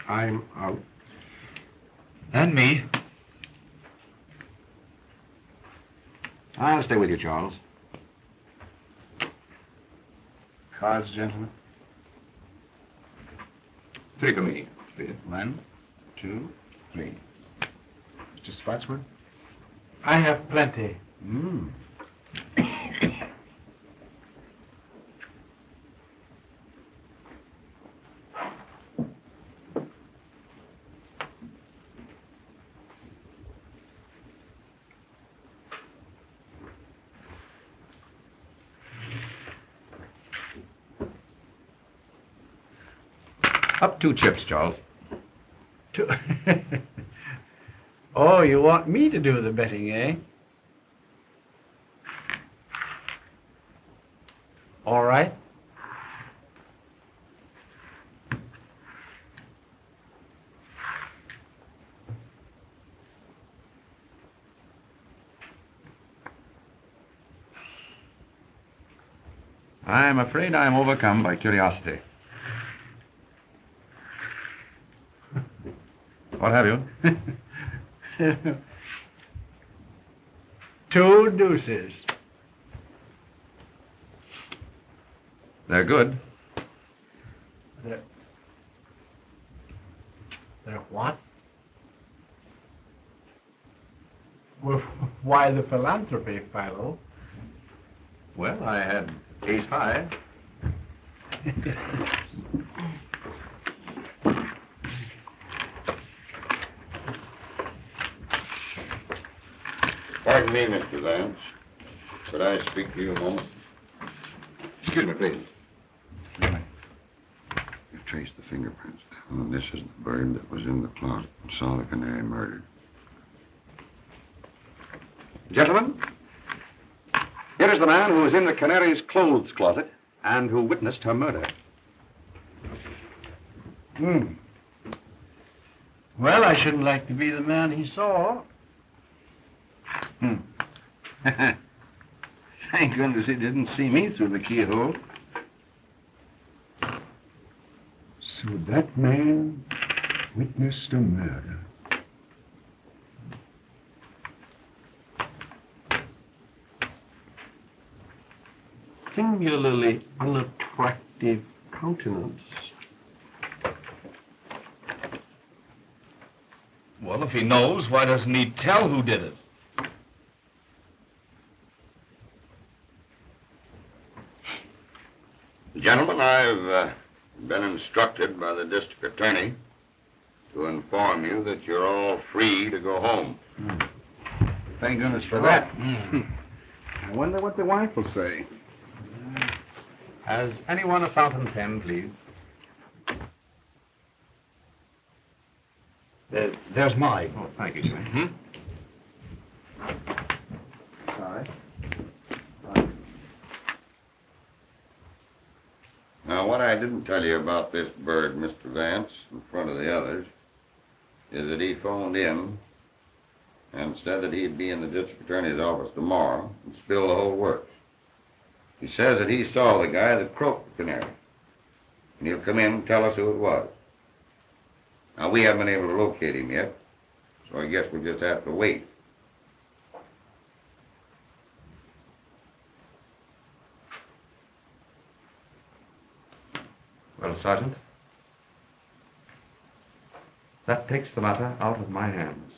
I'm out. And me. I'll stay with you, Charles. Cards, gentlemen. 3 for me, please. 1, 2, 3. Mr. Spotswood? I have plenty. Up 2 chips, Charles. Oh, you want me to do the betting, eh? All right. I'm afraid I'm overcome by curiosity. What have you? 2 deuces. They're good. They're what? Well, why the philanthropy, Philo? Well, I had ace high. Pardon me, Mr. Vance. Could I speak to you a moment? Excuse me, please. You've traced the fingerprints down, and this is the bird that was in the closet and saw the canary murdered. Gentlemen, here is the man who was in the Canary's clothes closet and who witnessed her murder. Well, I shouldn't like to be the man he saw. Thank goodness he didn't see me through the keyhole. So that man witnessed a murder. Singularly unattractive countenance. Well, if he knows, why doesn't he tell who did it? Gentlemen, I've been instructed by the district attorney to inform you that you're all free to go home. Thank goodness for that. I wonder what the wife will say. Has anyone a fountain pen, please? There's mine. Oh, thank you, sir. Sorry. Now, what I didn't tell you about this bird, Mr. Vance, in front of the others, is that he phoned in and said that he'd be in the district attorney's office tomorrow and spill the whole works. He says that he saw the guy that croaked the canary, and he'll come in and tell us who it was. Now, we haven't been able to locate him yet, so I guess we'll just have to wait. Well, Sergeant, that takes the matter out of my hands.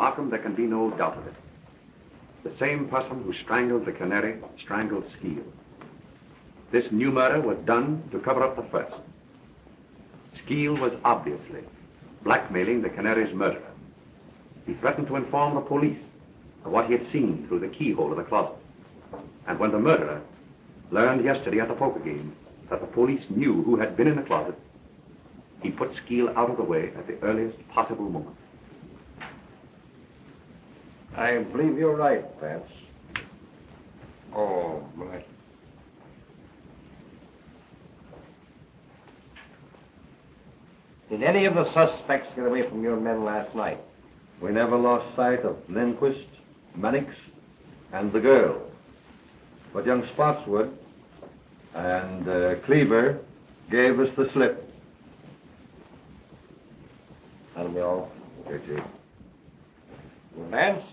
Markham, there can be no doubt of it. The same person who strangled the Canary strangled Skeel. This new murder was done to cover up the first. Skeel was obviously blackmailing the Canary's murderer. He threatened to inform the police of what he had seen through the keyhole of the closet. And when the murderer learned yesterday at the poker game that the police knew who had been in the closet, he put Skeel out of the way at the earliest possible moment. I believe you're right, Vance. Oh, my. Did any of the suspects get away from your men last night? We never lost sight of Lindquist, Mannix, and the girl. But young Spotswood and Cleaver gave us the slip. That'll be all. Okay, Chief. Vance?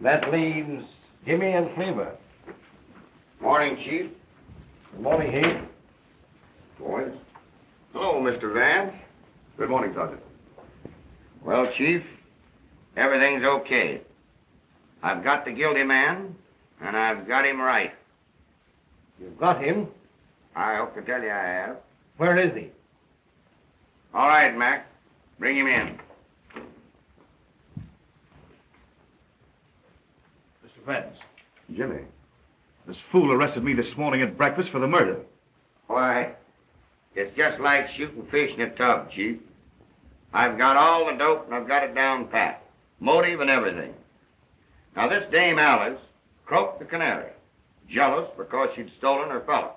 That leaves Jimmy and Cleaver. Morning, Chief. Good morning, Heath. Boys. Hello, Mr. Vance. Good morning, Sergeant. Well, Chief, everything's okay. I've got the guilty man, and I've got him right. You've got him? I hope to tell you I have. Where is he? All right, Mac. Bring him in. Mr. Vance. Jimmy. This fool arrested me this morning at breakfast for the murder. Why, it's just like shooting fish in a tub, Chief. I've got all the dope and I've got it down pat. Motive and everything. Now, this Dame Alice croaked the Canary, jealous because she'd stolen her fellow.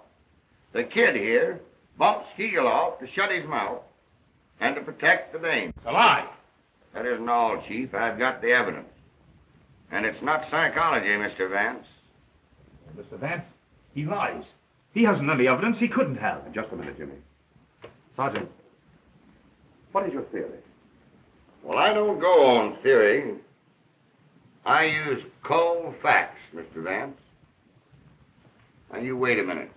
The kid here bumped Skeel off to shut his mouth and to protect the dame. It's a lie. That isn't all, Chief. I've got the evidence. And it's not psychology, Mr. Vance. Mr. Vance, he lies. He hasn't any evidence he couldn't have. Just a minute, Jimmy. Sergeant, what is your theory? Well, I don't go on theory. I use cold facts, Mr. Vance. Now, you wait a minute.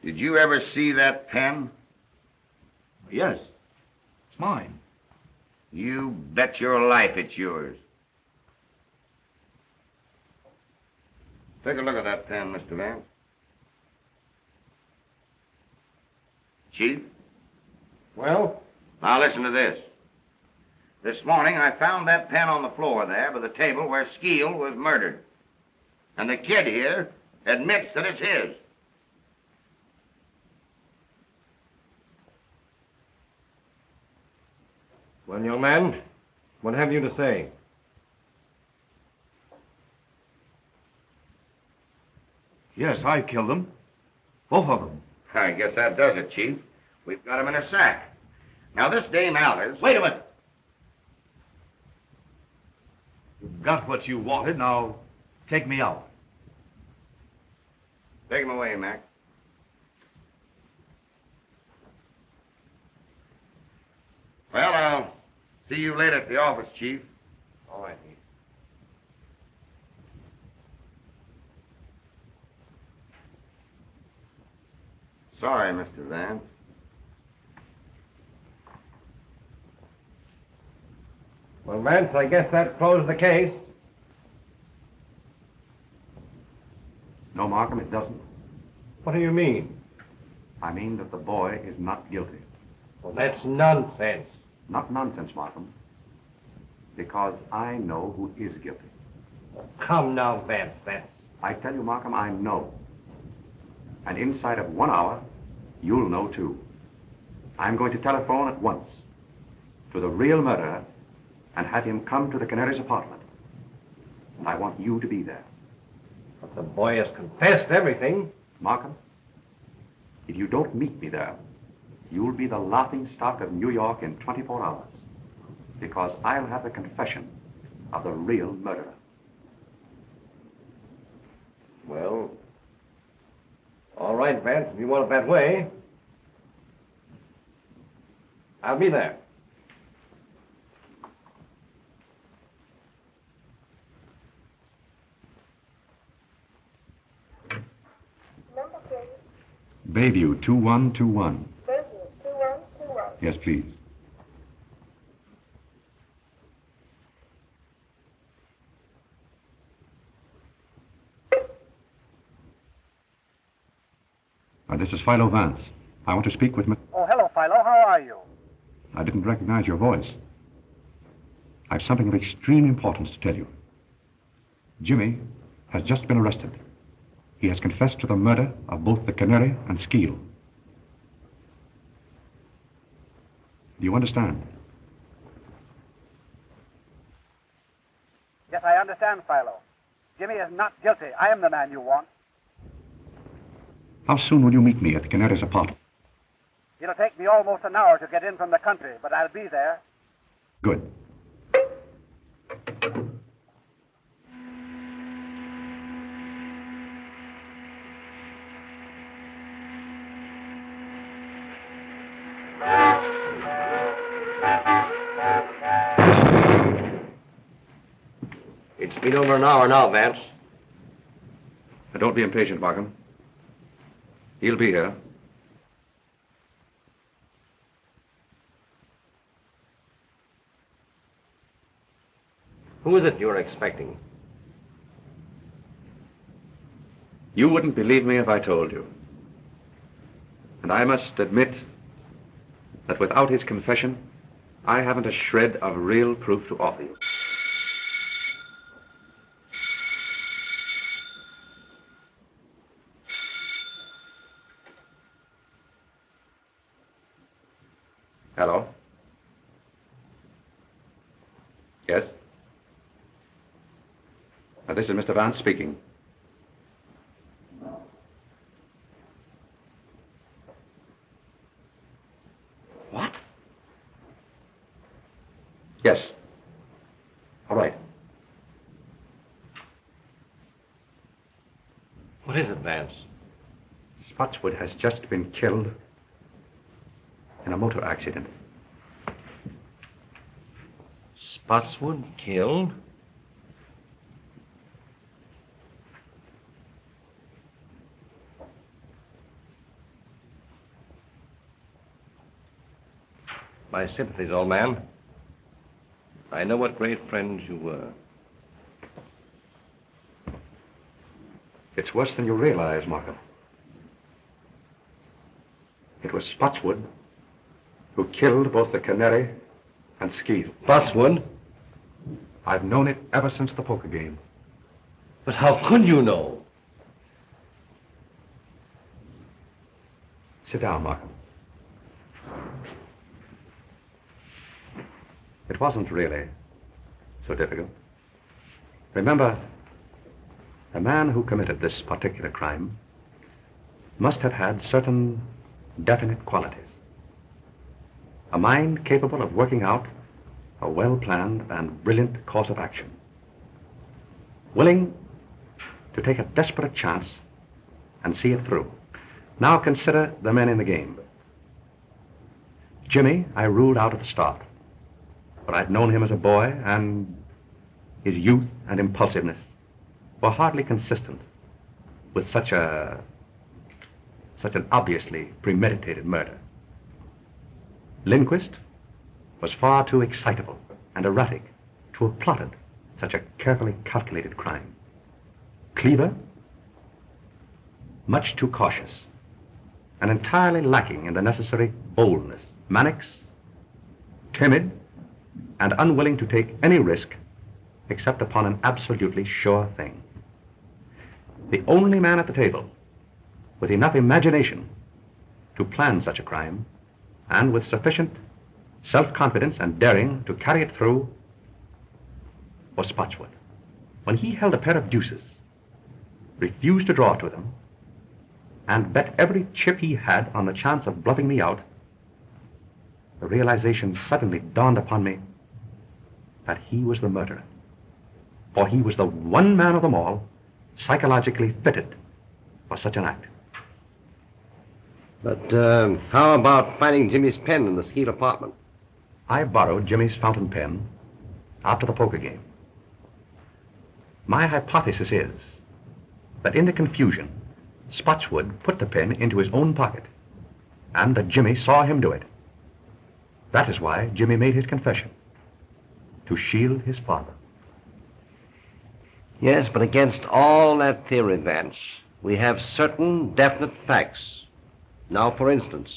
Did you ever see that pen? Yes. It's mine. You bet your life it's yours. Take a look at that pen, Mr. Vance. Chief? Well? Now listen to this. This morning I found that pen on the floor there by the table where Skeel was murdered. And the kid here admits that it's his. Well, young man, what have you to say? Yes, I killed them. Both of them. I guess that does it, Chief. We've got him in a sack. Now, this Dame Alice... Wait a minute. You've got what you wanted. Now, take me out. Take him away, Mac. Well, I'll see you later at the office, Chief. All right, Heath. Sorry, Mr. Vance. Well, Vance, I guess that closed the case. No, Markham, it doesn't. What do you mean? I mean that the boy is not guilty. Well, that's nonsense. Not nonsense, Markham. Because I know who is guilty. Come now, Vance, I tell you, Markham, I know. And inside of 1 hour, you'll know too. I'm going to telephone at once to the real murderer and have him come to the Canary's apartment. And I want you to be there. But the boy has confessed everything. Markham, if you don't meet me there, you'll be the laughing stock of New York in 24 hours. Because I'll have the confession of the real murderer. Well, all right, Vance, if you want it that way. I'll be there. Number 3. Bayview 2121. Bayview 2121. Yes, please. This is Philo Vance. I want to speak with Oh, hello, Philo. How are you? I didn't recognize your voice. I've something of extreme importance to tell you. Jimmy has just been arrested. He has confessed to the murder of both the Canary and Skeel. Do you understand? Yes, I understand, Philo. Jimmy is not guilty. I am the man you want. How soon will you meet me at the Canary's apartment? It'll take me almost an hour to get in from the country, but I'll be there. Good. It's been over an hour now, Vance. Now, don't be impatient, Markham. He'll be here. Who is it you're expecting? You wouldn't believe me if I told you. And I must admit that without his confession, I haven't a shred of real proof to offer you. Hello? Yes? This is Mr. Vance speaking. What? Yes. All right. What is it, Vance? Spotswood has just been killed in a motor accident. Spotswood killed? My sympathies, old man. I know what great friends you were. It's worse than you realize, Markham. It was Spotswood who killed both the Canary and Skeel. Spotswood? I've known it ever since the poker game. But how could you know? Sit down, Markham. It wasn't really so difficult. Remember, the man who committed this particular crime must have had certain definite qualities. A mind capable of working out a well-planned and brilliant course of action. Willing to take a desperate chance and see it through. Now consider the men in the game. Jimmy, I ruled out at the start. But I'd known him as a boy, and his youth and impulsiveness were hardly consistent with such an obviously premeditated murder. Lindquist was far too excitable and erratic to have plotted such a carefully calculated crime. Cleaver, much too cautious and entirely lacking in the necessary boldness. Mannix, timid and unwilling to take any risk except upon an absolutely sure thing. The only man at the table with enough imagination to plan such a crime and with sufficient self-confidence and daring to carry it through was Spotswood. When he held a pair of deuces, refused to draw to them, and bet every chip he had on the chance of bluffing me out, the realization suddenly dawned upon me that he was the murderer. For he was the one man of them all psychologically fitted for such an act. But how about finding Jimmy's pen in the Skeel apartment? I borrowed Jimmy's fountain pen after the poker game. My hypothesis is that in the confusion, Spotswood put the pen into his own pocket, and that Jimmy saw him do it. That is why Jimmy made his confession. To shield his father. Yes, but against all that theory, Vance, we have certain definite facts. Now, for instance,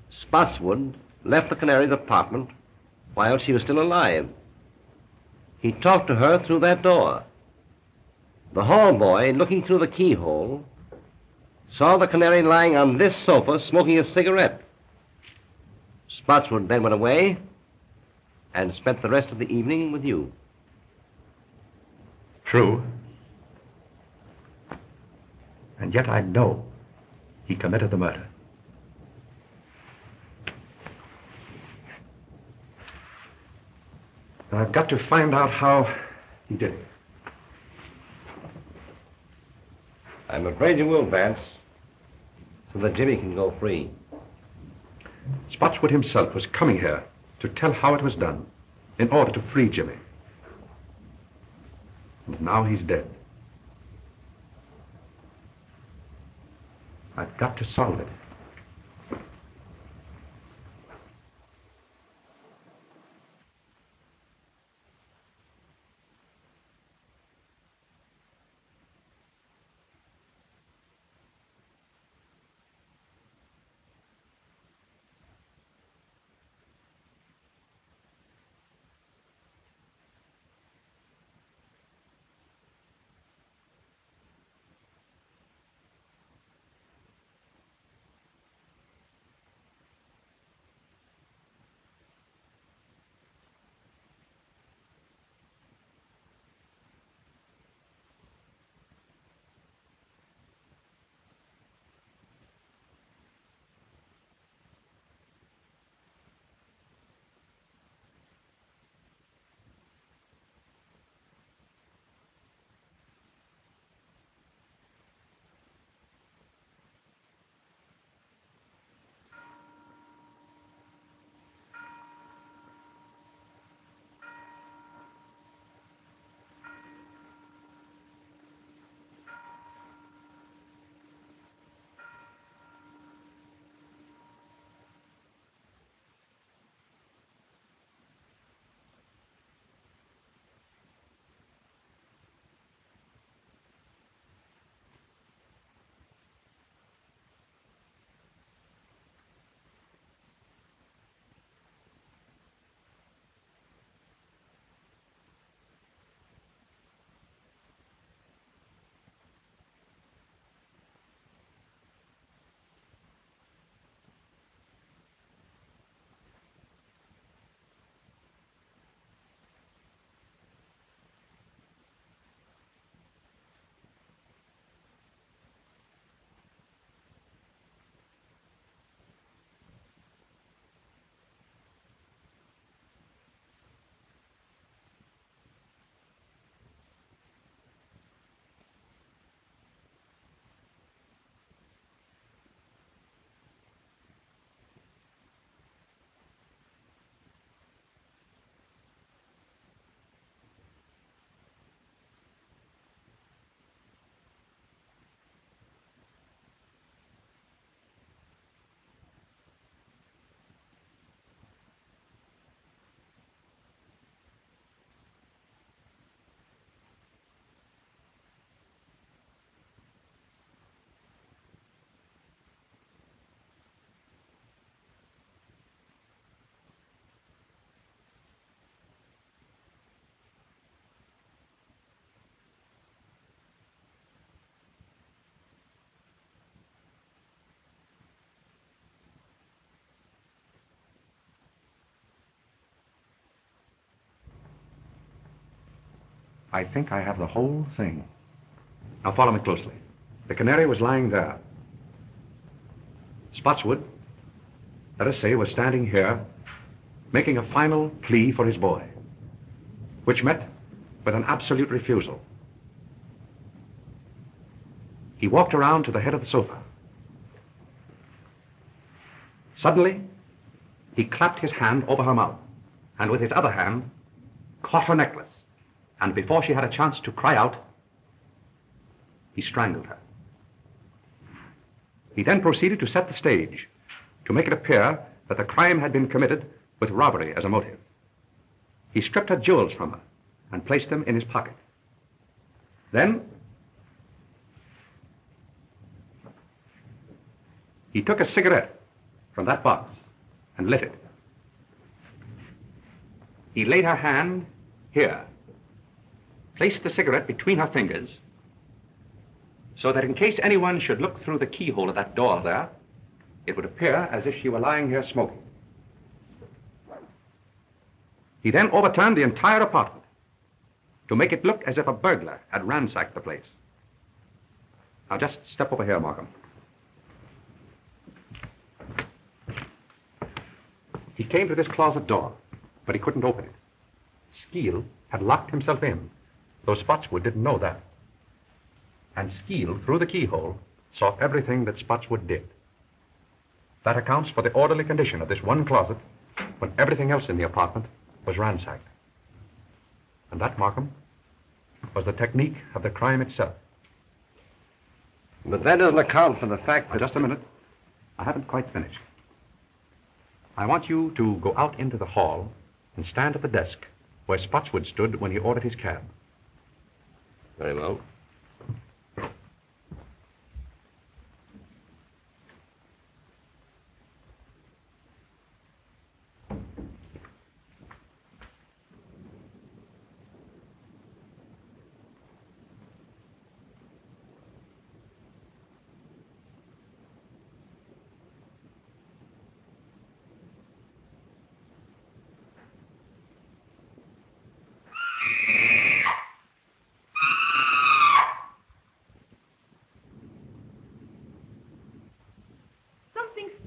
Spotswood left the Canary's apartment while she was still alive. He talked to her through that door. The hall boy, looking through the keyhole, saw the Canary lying on this sofa smoking a cigarette. Spotswood then went away and spent the rest of the evening with you. True. And yet I know he committed the murder. And I've got to find out how he did it. I'm afraid you will, Vance, so that Jimmy can go free. Spotswood himself was coming here to tell how it was done in order to free Jimmy. And now he's dead. I've got to solve it. I think I have the whole thing. Now follow me closely. The Canary was lying there. Spotswood, let us say, was standing here making a final plea for his boy, which met with an absolute refusal. He walked around to the head of the sofa. Suddenly, he clapped his hand over her mouth, and with his other hand, caught her necklace. And before she had a chance to cry out, he strangled her. He then proceeded to set the stage, to make it appear that the crime had been committed with robbery as a motive. He stripped her jewels from her and placed them in his pocket. Then he took a cigarette from that box and lit it. He laid her hand here, placed the cigarette between her fingers, so that in case anyone should look through the keyhole of that door there, it would appear as if she were lying here smoking. He then overturned the entire apartment to make it look as if a burglar had ransacked the place. Now just step over here, Markham. He came to this closet door, but he couldn't open it. Skeel had locked himself in, though Spotswood didn't know that. And Skeel, through the keyhole, saw everything that Spotswood did. That accounts for the orderly condition of this one closet when everything else in the apartment was ransacked. And that, Markham, was the technique of the crime itself. But that doesn't account for the fact that... Just a minute. I haven't quite finished. I want you to go out into the hall and stand at the desk where Spotswood stood when he ordered his cab. Very well.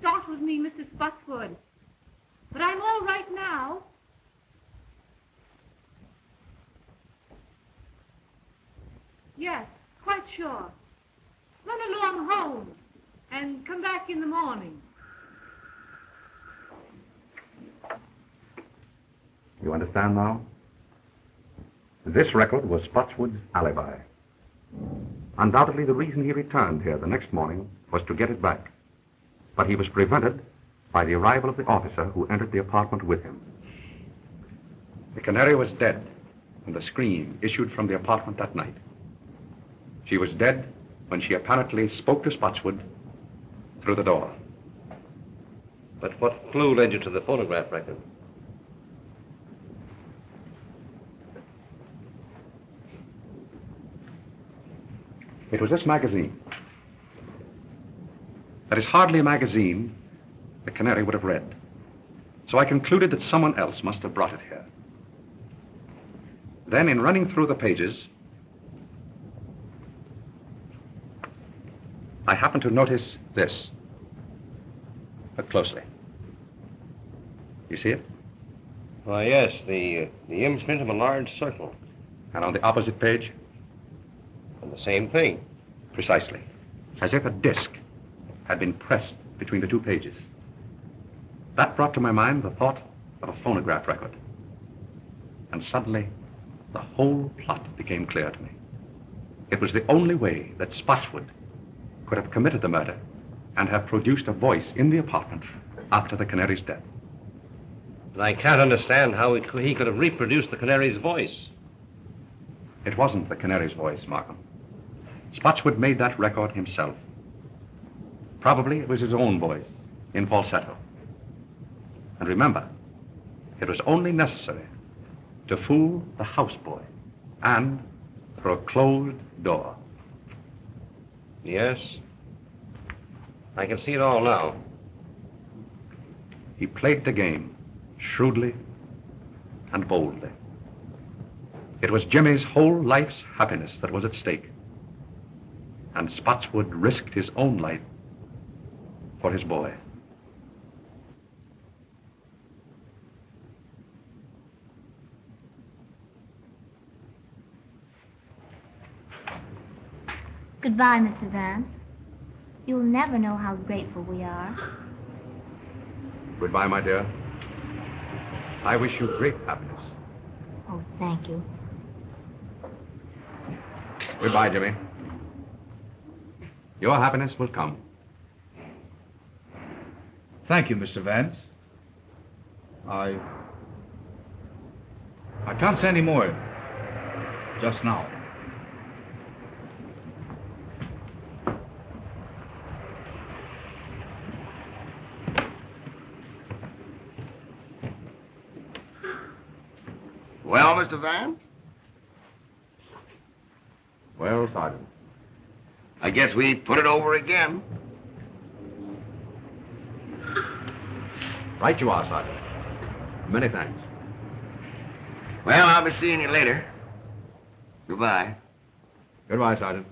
Startled me, Mrs. Spotswood. But I'm all right now. Yes, quite sure. Run along home and come back in the morning. You understand now? This record was Spotswood's alibi. Undoubtedly, the reason he returned here the next morning was to get it back. But he was prevented by the arrival of the officer who entered the apartment with him. The Canary was dead when the scream issued from the apartment that night. She was dead when she apparently spoke to Spotswood through the door. But what clue led you to the phonograph record? It was this magazine. That is hardly a magazine the Canary would have read. So I concluded that someone else must have brought it here. Then, in running through the pages, I happened to notice this. Look closely. You see it? Why, yes, the imprint of a large circle. And on the opposite page? And the same thing. Precisely. As if a disc had been pressed between the two pages. That brought to my mind the thought of a phonograph record. And suddenly, the whole plot became clear to me. It was the only way that Spotswood could have committed the murder and have produced a voice in the apartment after the Canary's death. But I can't understand how he could have reproduced the Canary's voice. It wasn't the Canary's voice, Markham. Spotswood made that record himself. Probably it was his own voice, in falsetto. And remember, it was only necessary to fool the houseboy and through a closed door. Yes. I can see it all now. He played the game shrewdly and boldly. It was Jimmy's whole life's happiness that was at stake. And Spotswood risked his own life for his boy. Goodbye, Mr. Vance. You'll never know how grateful we are. Goodbye, my dear. I wish you great happiness. Oh, thank you. Goodbye, Jimmy. Your happiness will come. Thank you, Mr. Vance. I can't say any more just now. Well, Mr. Vance? Well, Sergeant. I guess we put it over again. Right you are, Sergeant. Many thanks. Well, I'll be seeing you later. Goodbye. Goodbye, Sergeant.